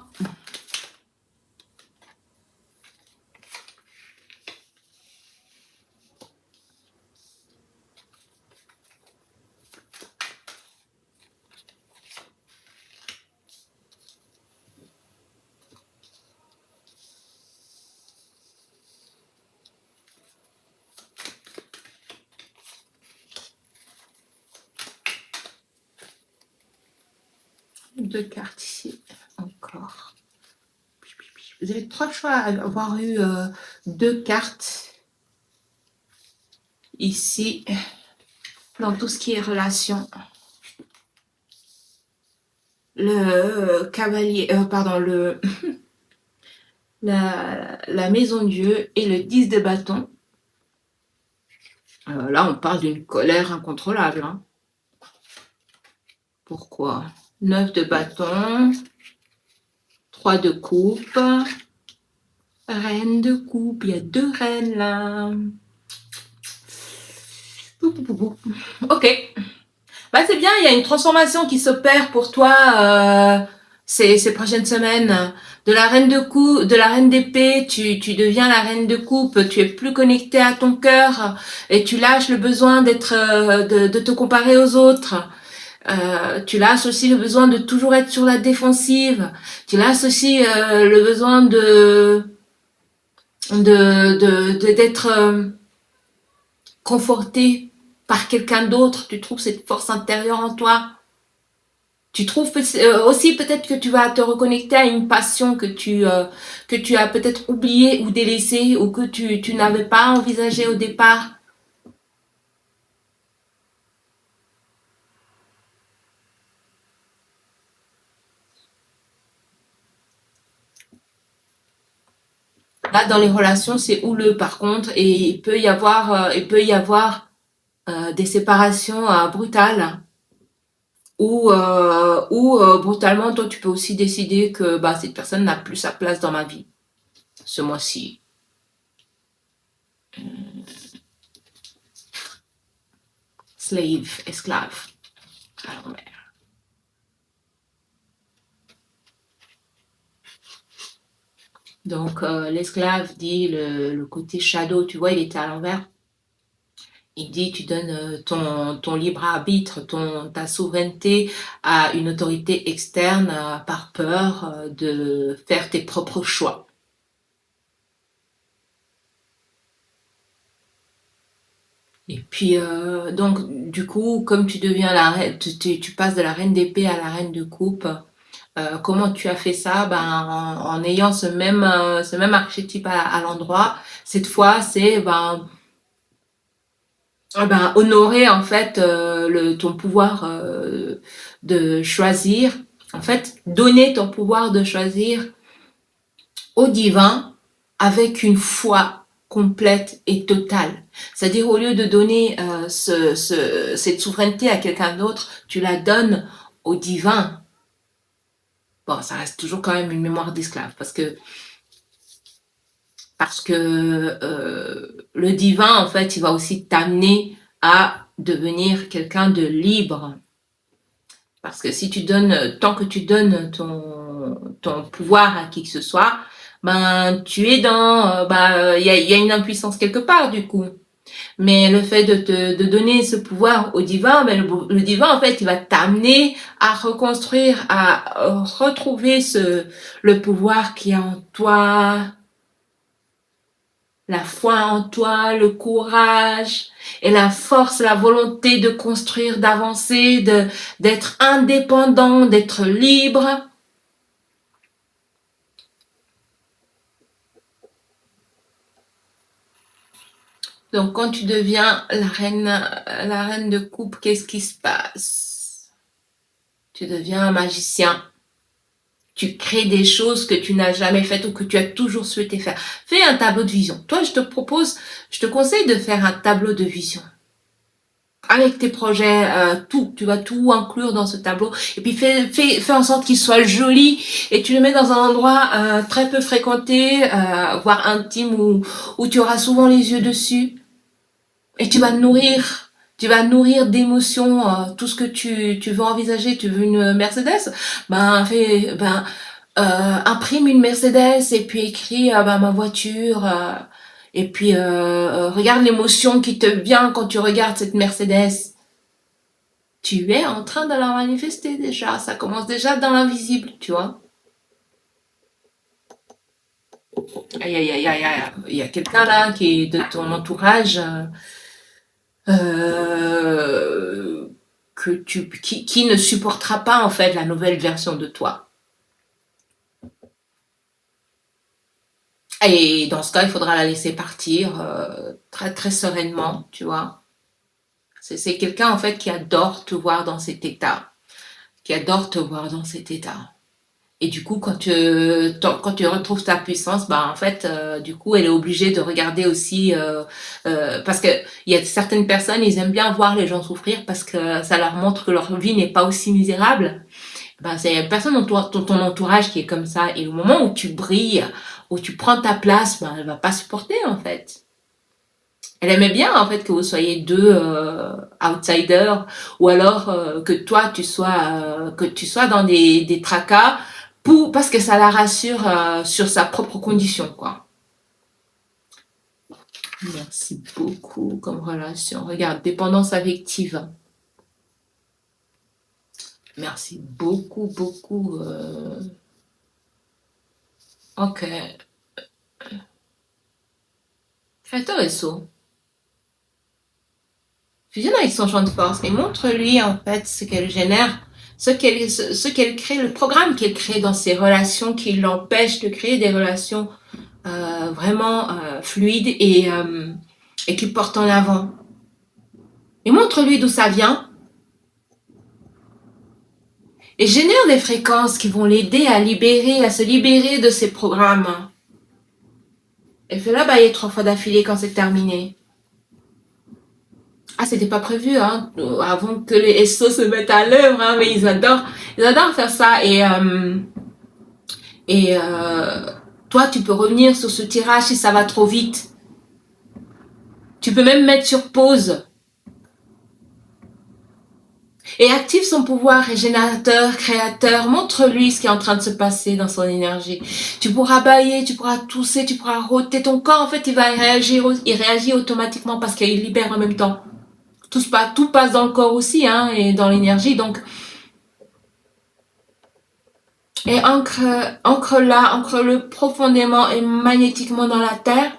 Deux cartes ici, encore. Vous avez trois choix à avoir eu deux cartes ici dans tout ce qui est relation. Le cavalier, pardon, la maison Dieu et le 10 de bâton. Là, on parle d'une colère incontrôlable. Hein. Pourquoi? 9 de bâton, 3 de coupe, reine de coupe, il y a deux reines là. Ok. Bah c'est bien, il y a une transformation qui s'opère pour toi ces prochaines semaines. De la reine de la reine d'épée, tu deviens la reine de coupe, tu es plus connecté à ton cœur et tu lâches le besoin de te comparer aux autres. Tu lâches aussi le besoin de toujours être sur la défensive. Tu lâches aussi le besoin d'être conforté par quelqu'un d'autre. Tu trouves cette force intérieure en toi. Tu trouves aussi peut-être que tu vas te reconnecter à une passion que tu as peut-être oubliée ou délaissée ou que tu n'avais pas envisagé au départ. Là, dans les relations, c'est houleux par contre, et il peut y avoir des séparations brutales. ou brutalement, toi, tu peux aussi décider que bah, cette personne n'a plus sa place dans ma vie ce mois-ci. Slave, esclave. À l'envers. Donc, l'esclave dit le côté shadow, tu vois, il était à l'envers. Il dit, tu donnes ton libre arbitre, ta souveraineté à une autorité externe par peur de faire tes propres choix. Et puis, donc, du coup, comme tu deviens la reine, tu passes de la reine d'épée à la reine de coupe, comment tu as fait ça? Ben, en ayant ce même archétype à l'endroit. Cette fois, c'est honorer en fait ton pouvoir de choisir. En fait, donner ton pouvoir de choisir au divin avec une foi complète et totale. C'est-à-dire au lieu de donner cette souveraineté à quelqu'un d'autre, tu la donnes au divin. Bon, ça reste toujours quand même une mémoire d'esclave parce que le divin en fait, il va aussi t'amener à devenir quelqu'un de libre. Parce que si tu donnes, tant que tu donnes ton pouvoir à qui que ce soit, ben tu es dans, y a une impuissance quelque part du coup. Mais le fait de donner ce pouvoir au divin, ben le divin en fait, il va t'amener à reconstruire, à retrouver le pouvoir qui est en toi, la foi en toi, le courage et la force, la volonté de construire, d'avancer, d'être indépendant, d'être libre. Donc quand tu deviens la reine de coupe, qu'est-ce qui se passe? Tu deviens un magicien. Tu crées des choses que tu n'as jamais faites ou que tu as toujours souhaité faire. Fais un tableau de vision. Toi, je te conseille de faire un tableau de vision. Avec tes projets, tout, tu vas tout inclure dans ce tableau. Et puis fais en sorte qu'il soit joli et tu le mets dans un endroit très peu fréquenté, voire intime, où tu auras souvent les yeux dessus. Et tu vas nourrir d'émotions tout ce que tu veux envisager. Tu veux une Mercedes, imprime une Mercedes et puis écris ma voiture. Et puis regarde l'émotion qui te vient quand tu regardes cette Mercedes. Tu es en train de la manifester déjà. Ça commence déjà dans l'invisible, tu vois. Aïe, aïe, aïe, aïe, aïe. Il y a quelqu'un là qui est de ton entourage euh, qui ne supportera pas en fait la nouvelle version de toi. Et dans ce cas, il faudra la laisser partir très très sereinement, tu vois. C'est quelqu'un en fait qui adore te voir dans cet état, qui adore te voir dans cet état. Et du coup, quand tu retrouves ta puissance, en fait, du coup, elle est obligée de regarder aussi, parce que il y a certaines personnes, ils aiment bien voir les gens souffrir parce que ça leur montre que leur vie n'est pas aussi misérable. C'est une personne dans ton entourage qui est comme ça. Et au moment où tu brilles, où tu prends ta place, elle va pas supporter en fait. Elle aimait bien en fait que vous soyez deux outsiders, ou alors que tu sois dans des tracas parce que ça la rassure sur sa propre condition quoi. Merci beaucoup comme relation. Regarde, dépendance affective. Merci beaucoup beaucoup. Ok. Créateur et saut. Fusionne avec son champ de force et montre-lui en fait ce qu'elle génère, ce qu'elle crée, le programme qu'elle crée dans ses relations qui l'empêche de créer des relations vraiment fluides et qui portent en avant. Et montre-lui d'où ça vient et génère des fréquences qui vont l'aider à se libérer de ces programmes. Et fais-la bailler 3 fois d'affilée quand c'est terminé. Ah, c'était pas prévu, hein, avant que les SO se mettent à l'œuvre, hein, mais ils adorent faire ça. Et toi, tu peux revenir sur ce tirage si ça va trop vite. Tu peux même mettre sur pause. Et active son pouvoir régénérateur, créateur. Montre-lui ce qui est en train de se passer dans son énergie. Tu pourras bâiller, tu pourras tousser, tu pourras rôter. Ton corps, en fait, il réagit automatiquement parce qu'il libère en même temps. Tout passe dans le corps aussi, hein, et dans l'énergie. Donc, et ancre-le profondément et magnétiquement dans la terre.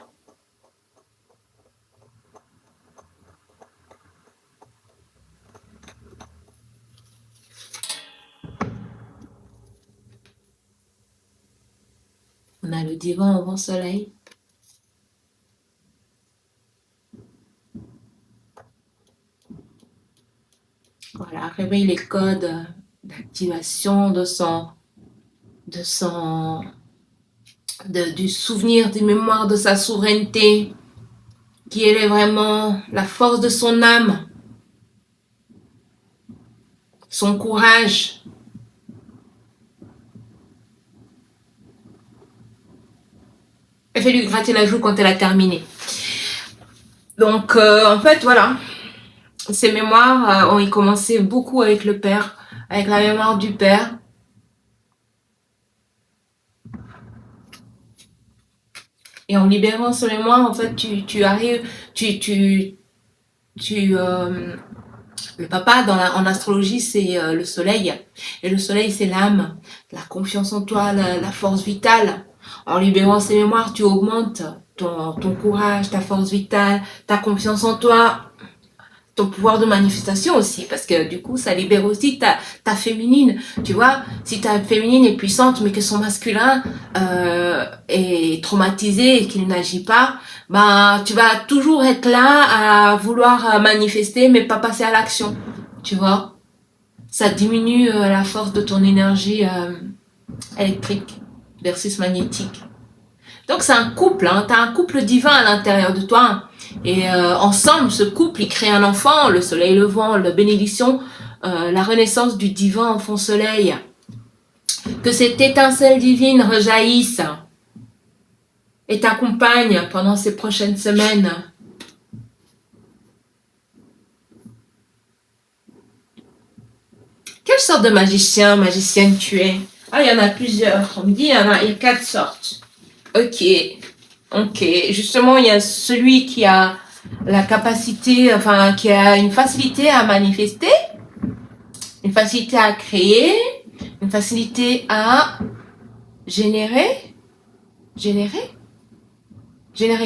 On a le divan au vent soleil. Voilà, réveille les codes d'activation du souvenir, du mémoire de sa souveraineté, qui est vraiment la force de son âme, son courage. Et fais-lui gratter la joue quand elle a terminé. Donc, en fait, voilà. Ces mémoires ont commencé beaucoup avec le père, avec la mémoire du père. Et en libérant ce mémoire, en fait, tu arrives, le papa en astrologie, c'est le soleil. Et le soleil, c'est l'âme, la confiance en toi, la force vitale. En libérant ces mémoires, tu augmentes ton courage, ta force vitale, ta confiance en toi, ton pouvoir de manifestation aussi, parce que du coup, ça libère aussi ta féminine. Tu vois, si ta féminine est puissante, mais que son masculin est traumatisé et qu'il n'agit pas, ben, tu vas toujours être là à vouloir manifester, mais pas passer à l'action. Tu vois, ça diminue la force de ton énergie électrique versus magnétique. Donc c'est un couple, hein, tu as un couple divin à l'intérieur de toi. Et ensemble, ce couple, il crée un enfant, le soleil levant, la bénédiction, la renaissance du divin enfant soleil. Que cette étincelle divine rejaillisse et t'accompagne pendant ces prochaines semaines. Quelle sorte de magicien, magicienne tu es? Ah, il y en a plusieurs. On me dit, il y a 4 sortes. Ok. Justement, il y a celui qui a la capacité, enfin, qui a une facilité à manifester, une facilité à créer, une facilité à générer. Générer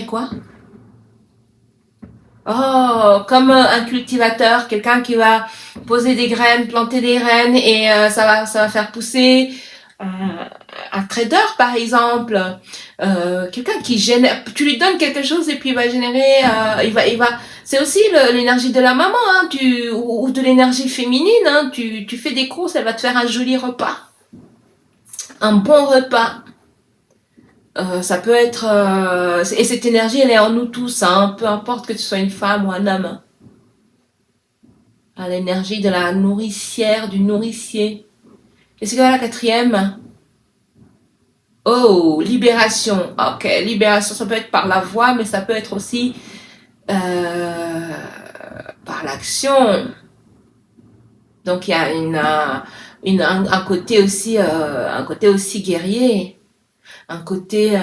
quoi? Oh, comme un cultivateur, quelqu'un qui va poser des graines, planter des graines et ça va faire pousser. Un trader par exemple, quelqu'un qui génère, tu lui donnes quelque chose et puis il va générer, c'est aussi l'énergie de la maman, hein, ou de l'énergie féminine, hein, tu fais des courses, elle va te faire un joli repas, un bon repas. Ça peut être, et cette énergie elle est en nous tous, hein, peu importe que tu sois une femme ou un homme. Hein, l'énergie de la nourricière, du nourricier. Et c'est quoi la 4e? Oh, libération. Ok, libération, ça peut être par la voix, mais ça peut être aussi par l'action. Donc il y a un côté aussi guerrier, un côté.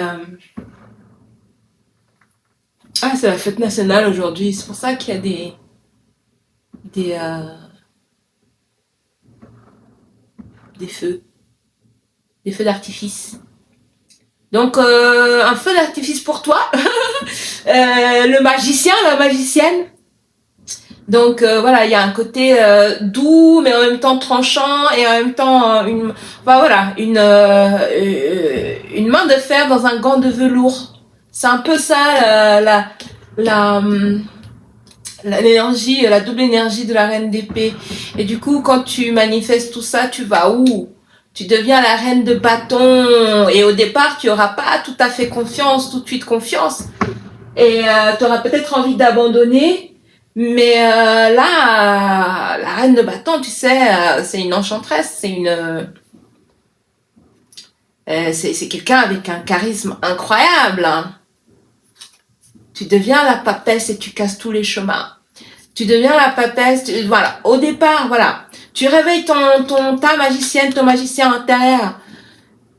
Ah, c'est la fête nationale aujourd'hui. C'est pour ça qu'il y a des feux d'artifice. Donc un feu d'artifice pour toi, le magicien, la magicienne. Donc voilà, il y a un côté doux, mais en même temps tranchant et en même temps une main de fer dans un gant de velours. C'est un peu ça l'énergie, la double énergie de la reine d'épée. Et du coup, quand tu manifestes tout ça, tu vas où? Tu deviens la reine de bâton. Et au départ, tu auras pas tout à fait confiance, tout de suite confiance. Et tu auras peut-être envie d'abandonner. Mais là, la reine de bâton, tu sais, c'est une enchanteresse, c'est quelqu'un avec un charisme incroyable, hein. Tu deviens la papesse et tu casses tous les chemins. Tu deviens la papesse, voilà. Au départ, voilà. Tu réveilles ta magicienne, ton magicien intérieur.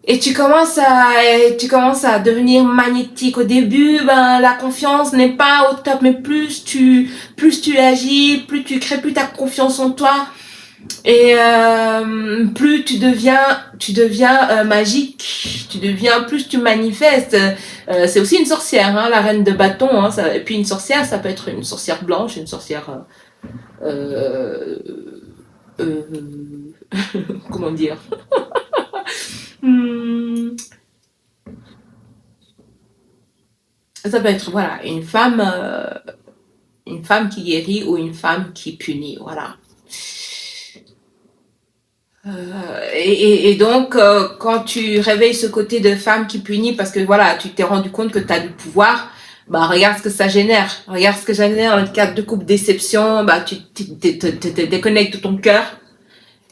Et tu commences à devenir magnétique. Au début, ben, la confiance n'est pas au top, mais plus tu agis, plus tu crées, plus ta confiance en toi. Et plus tu deviens magique, plus tu manifestes. C'est aussi une sorcière, hein, la reine de bâton. Hein, et puis une sorcière, ça peut être une sorcière blanche, une sorcière, euh, euh, comment dire, Hmm, ça peut être voilà une femme qui guérit ou une femme qui punit, voilà. Et donc, quand tu réveilles ce côté de femme qui punit parce que voilà, tu t'es rendu compte que tu as du pouvoir, bah regarde ce que ça génère. Regarde ce que ça génère dans le cadre de couple déception, bah tu te déconnectes de ton cœur.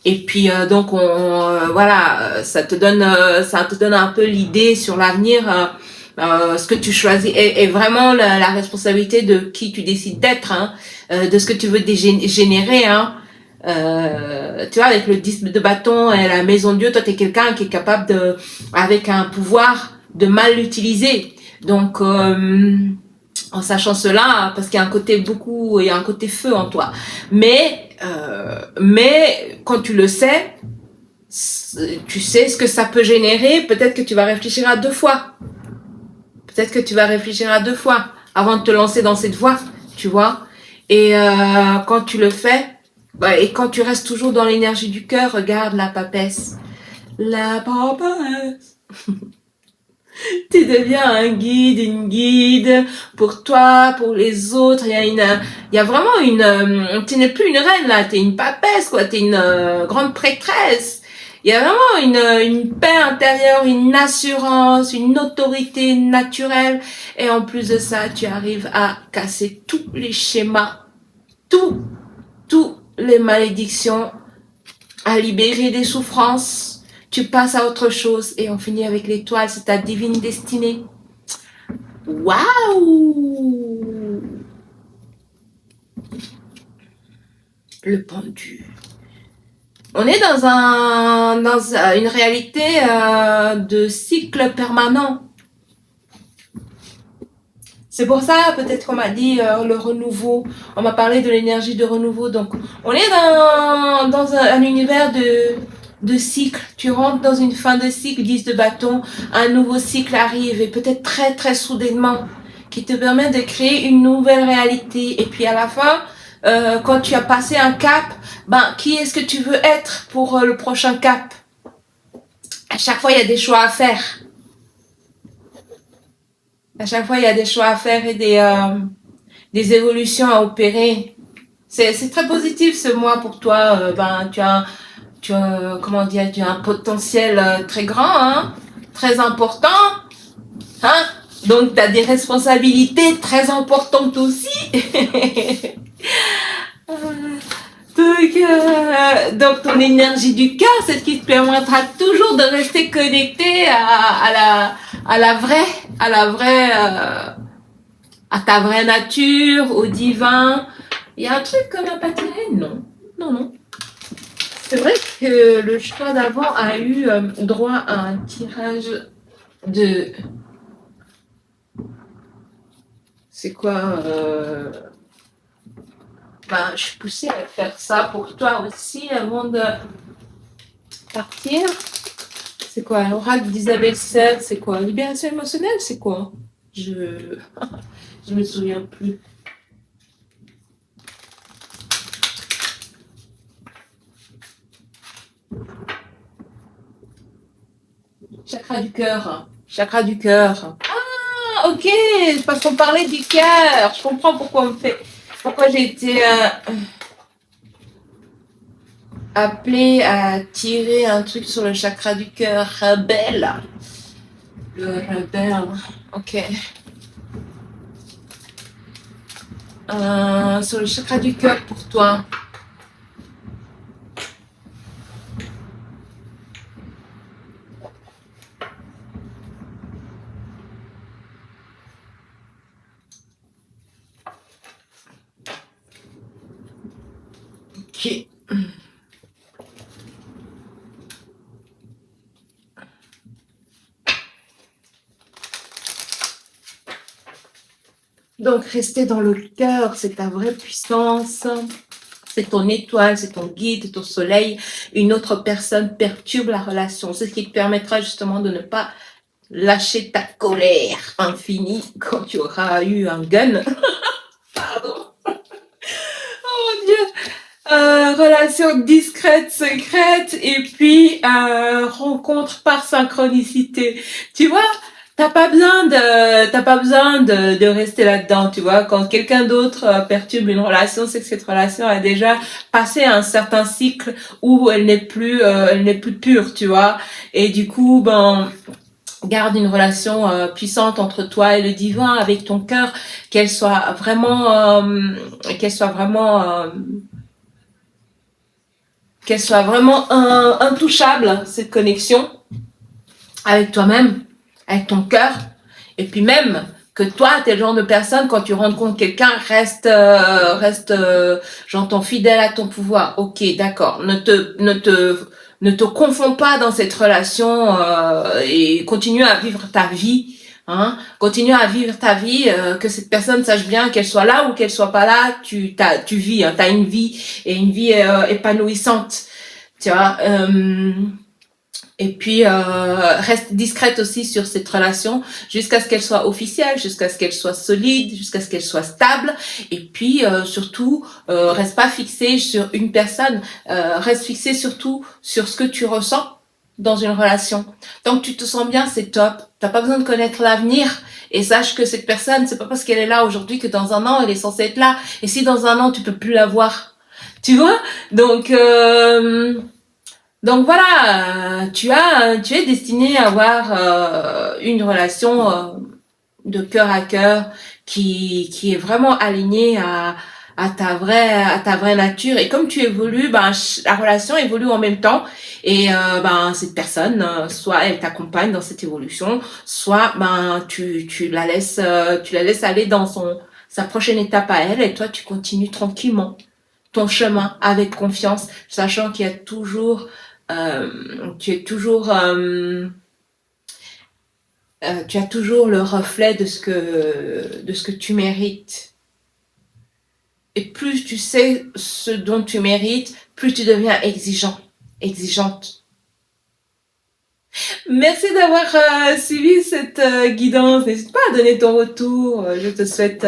Et puis donc voilà, ça te donne un peu l'idée sur l'avenir, ce que tu choisis est vraiment la responsabilité de qui tu décides d'être, hein, de ce que tu veux générer, hein. Tu vois, avec le disque de bâton et la maison de Dieu, toi, t'es quelqu'un qui est capable avec un pouvoir, de mal l'utiliser. Donc, en sachant cela, parce qu'il y a il y a un côté feu en toi. Mais quand tu le sais, tu sais ce que ça peut générer. Peut-être que tu vas réfléchir à deux fois. Peut-être que tu vas réfléchir à deux fois avant de te lancer dans cette voie, tu vois. Et quand tu le fais, bah, et quand tu restes toujours dans l'énergie du cœur, regarde la papesse. La papesse. Tu deviens un guide, une guide pour toi, pour les autres. Il y a vraiment tu n'es plus une reine là, t'es une papesse quoi, t'es une grande prêtresse. Il y a vraiment une paix intérieure, une assurance, une autorité naturelle. Et en plus de ça, tu arrives à casser tous les schémas, tout, tous les malédictions, à libérer des souffrances. Tu passes à autre chose et on finit avec l'étoile, c'est ta divine destinée. Waouh! Le pendu. On est dans une réalité de cycle permanent. C'est pour ça, peut-être qu'on m'a dit le renouveau. On m'a parlé de l'énergie de renouveau. Donc, on est dans un univers de cycle. Tu rentres dans une fin de cycle, 10 de bâton. Un nouveau cycle arrive et peut-être très, très soudainement qui te permet de créer une nouvelle réalité. Et puis à la fin, quand tu as passé un cap, ben, qui est-ce que tu veux être pour le prochain cap? À chaque fois, il y a des choix à faire. À chaque fois, il y a des choix à faire et des évolutions à opérer. C'est très positif ce mois pour toi. Ben, comment dire, tu as un potentiel très grand, hein, très important, hein. Donc, tu as des responsabilités très importantes aussi. Donc ton énergie du cœur, c'est ce qui te permettra toujours de rester connecté à la vraie, à ta vraie nature, au divin. Il y a un truc comme un pâtissier? Non, non, non. C'est vrai que le choix d'avant a eu droit à un tirage de... C'est quoi ben, je suis poussée à faire ça pour toi aussi avant de partir. C'est quoi? L'oracle d'Isabelle Serre, c'est quoi? Libération émotionnelle, c'est quoi? Je... je me souviens plus. Chakra du cœur. Chakra du cœur. Ah, ok, parce qu'on parlait du cœur. Je comprends pourquoi j'ai été appelée à tirer un truc sur le chakra du cœur. Rebelle. Le rebelle. Ok. sur le chakra du cœur pour toi. Ok. Donc, rester dans le cœur, c'est ta vraie puissance. C'est ton étoile, c'est ton guide, ton soleil. Une autre personne perturbe la relation. C'est ce qui te permettra justement de ne pas lâcher ta colère infinie quand tu auras eu un gun. Pardon. Oh mon Dieu. Relation discrète, secrète, et puis rencontre par synchronicité. Tu vois, t'as pas besoin de rester là-dedans, tu vois. Quand quelqu'un d'autre perturbe une relation, c'est que cette relation a déjà passé un certain cycle où elle n'est plus pure, tu vois. Et du coup, ben garde une relation puissante entre toi et le divin avec ton cœur, qu'elle soit vraiment intouchable, cette connexion avec toi-même, avec ton cœur, et puis même que toi, t'es le genre de personne, quand tu rencontres quelqu'un, reste j'entends fidèle à ton pouvoir. Ok, d'accord. Ne te confonds pas dans cette relation et continue à vivre ta vie. Hein, continue à vivre ta vie, que cette personne sache bien qu'elle soit là ou qu'elle soit pas là, tu vis, hein, t'as une vie et une vie épanouissante, tu vois. Et puis reste discrète aussi sur cette relation jusqu'à ce qu'elle soit officielle, jusqu'à ce qu'elle soit solide, jusqu'à ce qu'elle soit stable. Et puis surtout reste pas fixé sur une personne, reste fixé surtout sur ce que tu ressens dans une relation. Tant que tu te sens bien, c'est top. T'as pas besoin de connaître l'avenir. Et sache que cette personne, c'est pas parce qu'elle est là aujourd'hui que dans un an elle est censée être là. Et si dans un an tu peux plus la voir, tu vois. Donc voilà, tu es destiné à avoir une relation de cœur à cœur qui est vraiment alignée à ta vraie nature. Et comme tu évolues, ben la relation évolue en même temps. Et ben cette personne, soit elle t'accompagne dans cette évolution, soit ben tu la laisses aller dans sa prochaine étape à elle, et toi tu continues tranquillement ton chemin avec confiance, sachant qu'il y a toujours tu as toujours le reflet de ce que tu mérites. Et plus tu sais ce dont tu mérites, plus tu deviens exigeante. Merci d'avoir suivi cette guidance. N'hésite pas à donner ton retour. Je te souhaite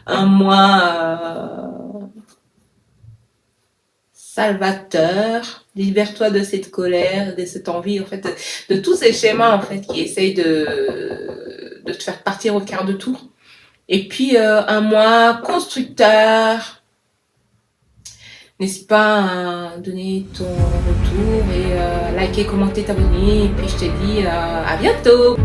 un mois salvateur. Libère-toi de cette colère, de cette envie, en fait, de tous ces schémas, en fait, qui essayent de te faire partir au quart de tour. Et puis, un mois constructeur. N'hésite pas à donner ton retour et liker, commenter, t'abonner. Et puis, je te dis à bientôt.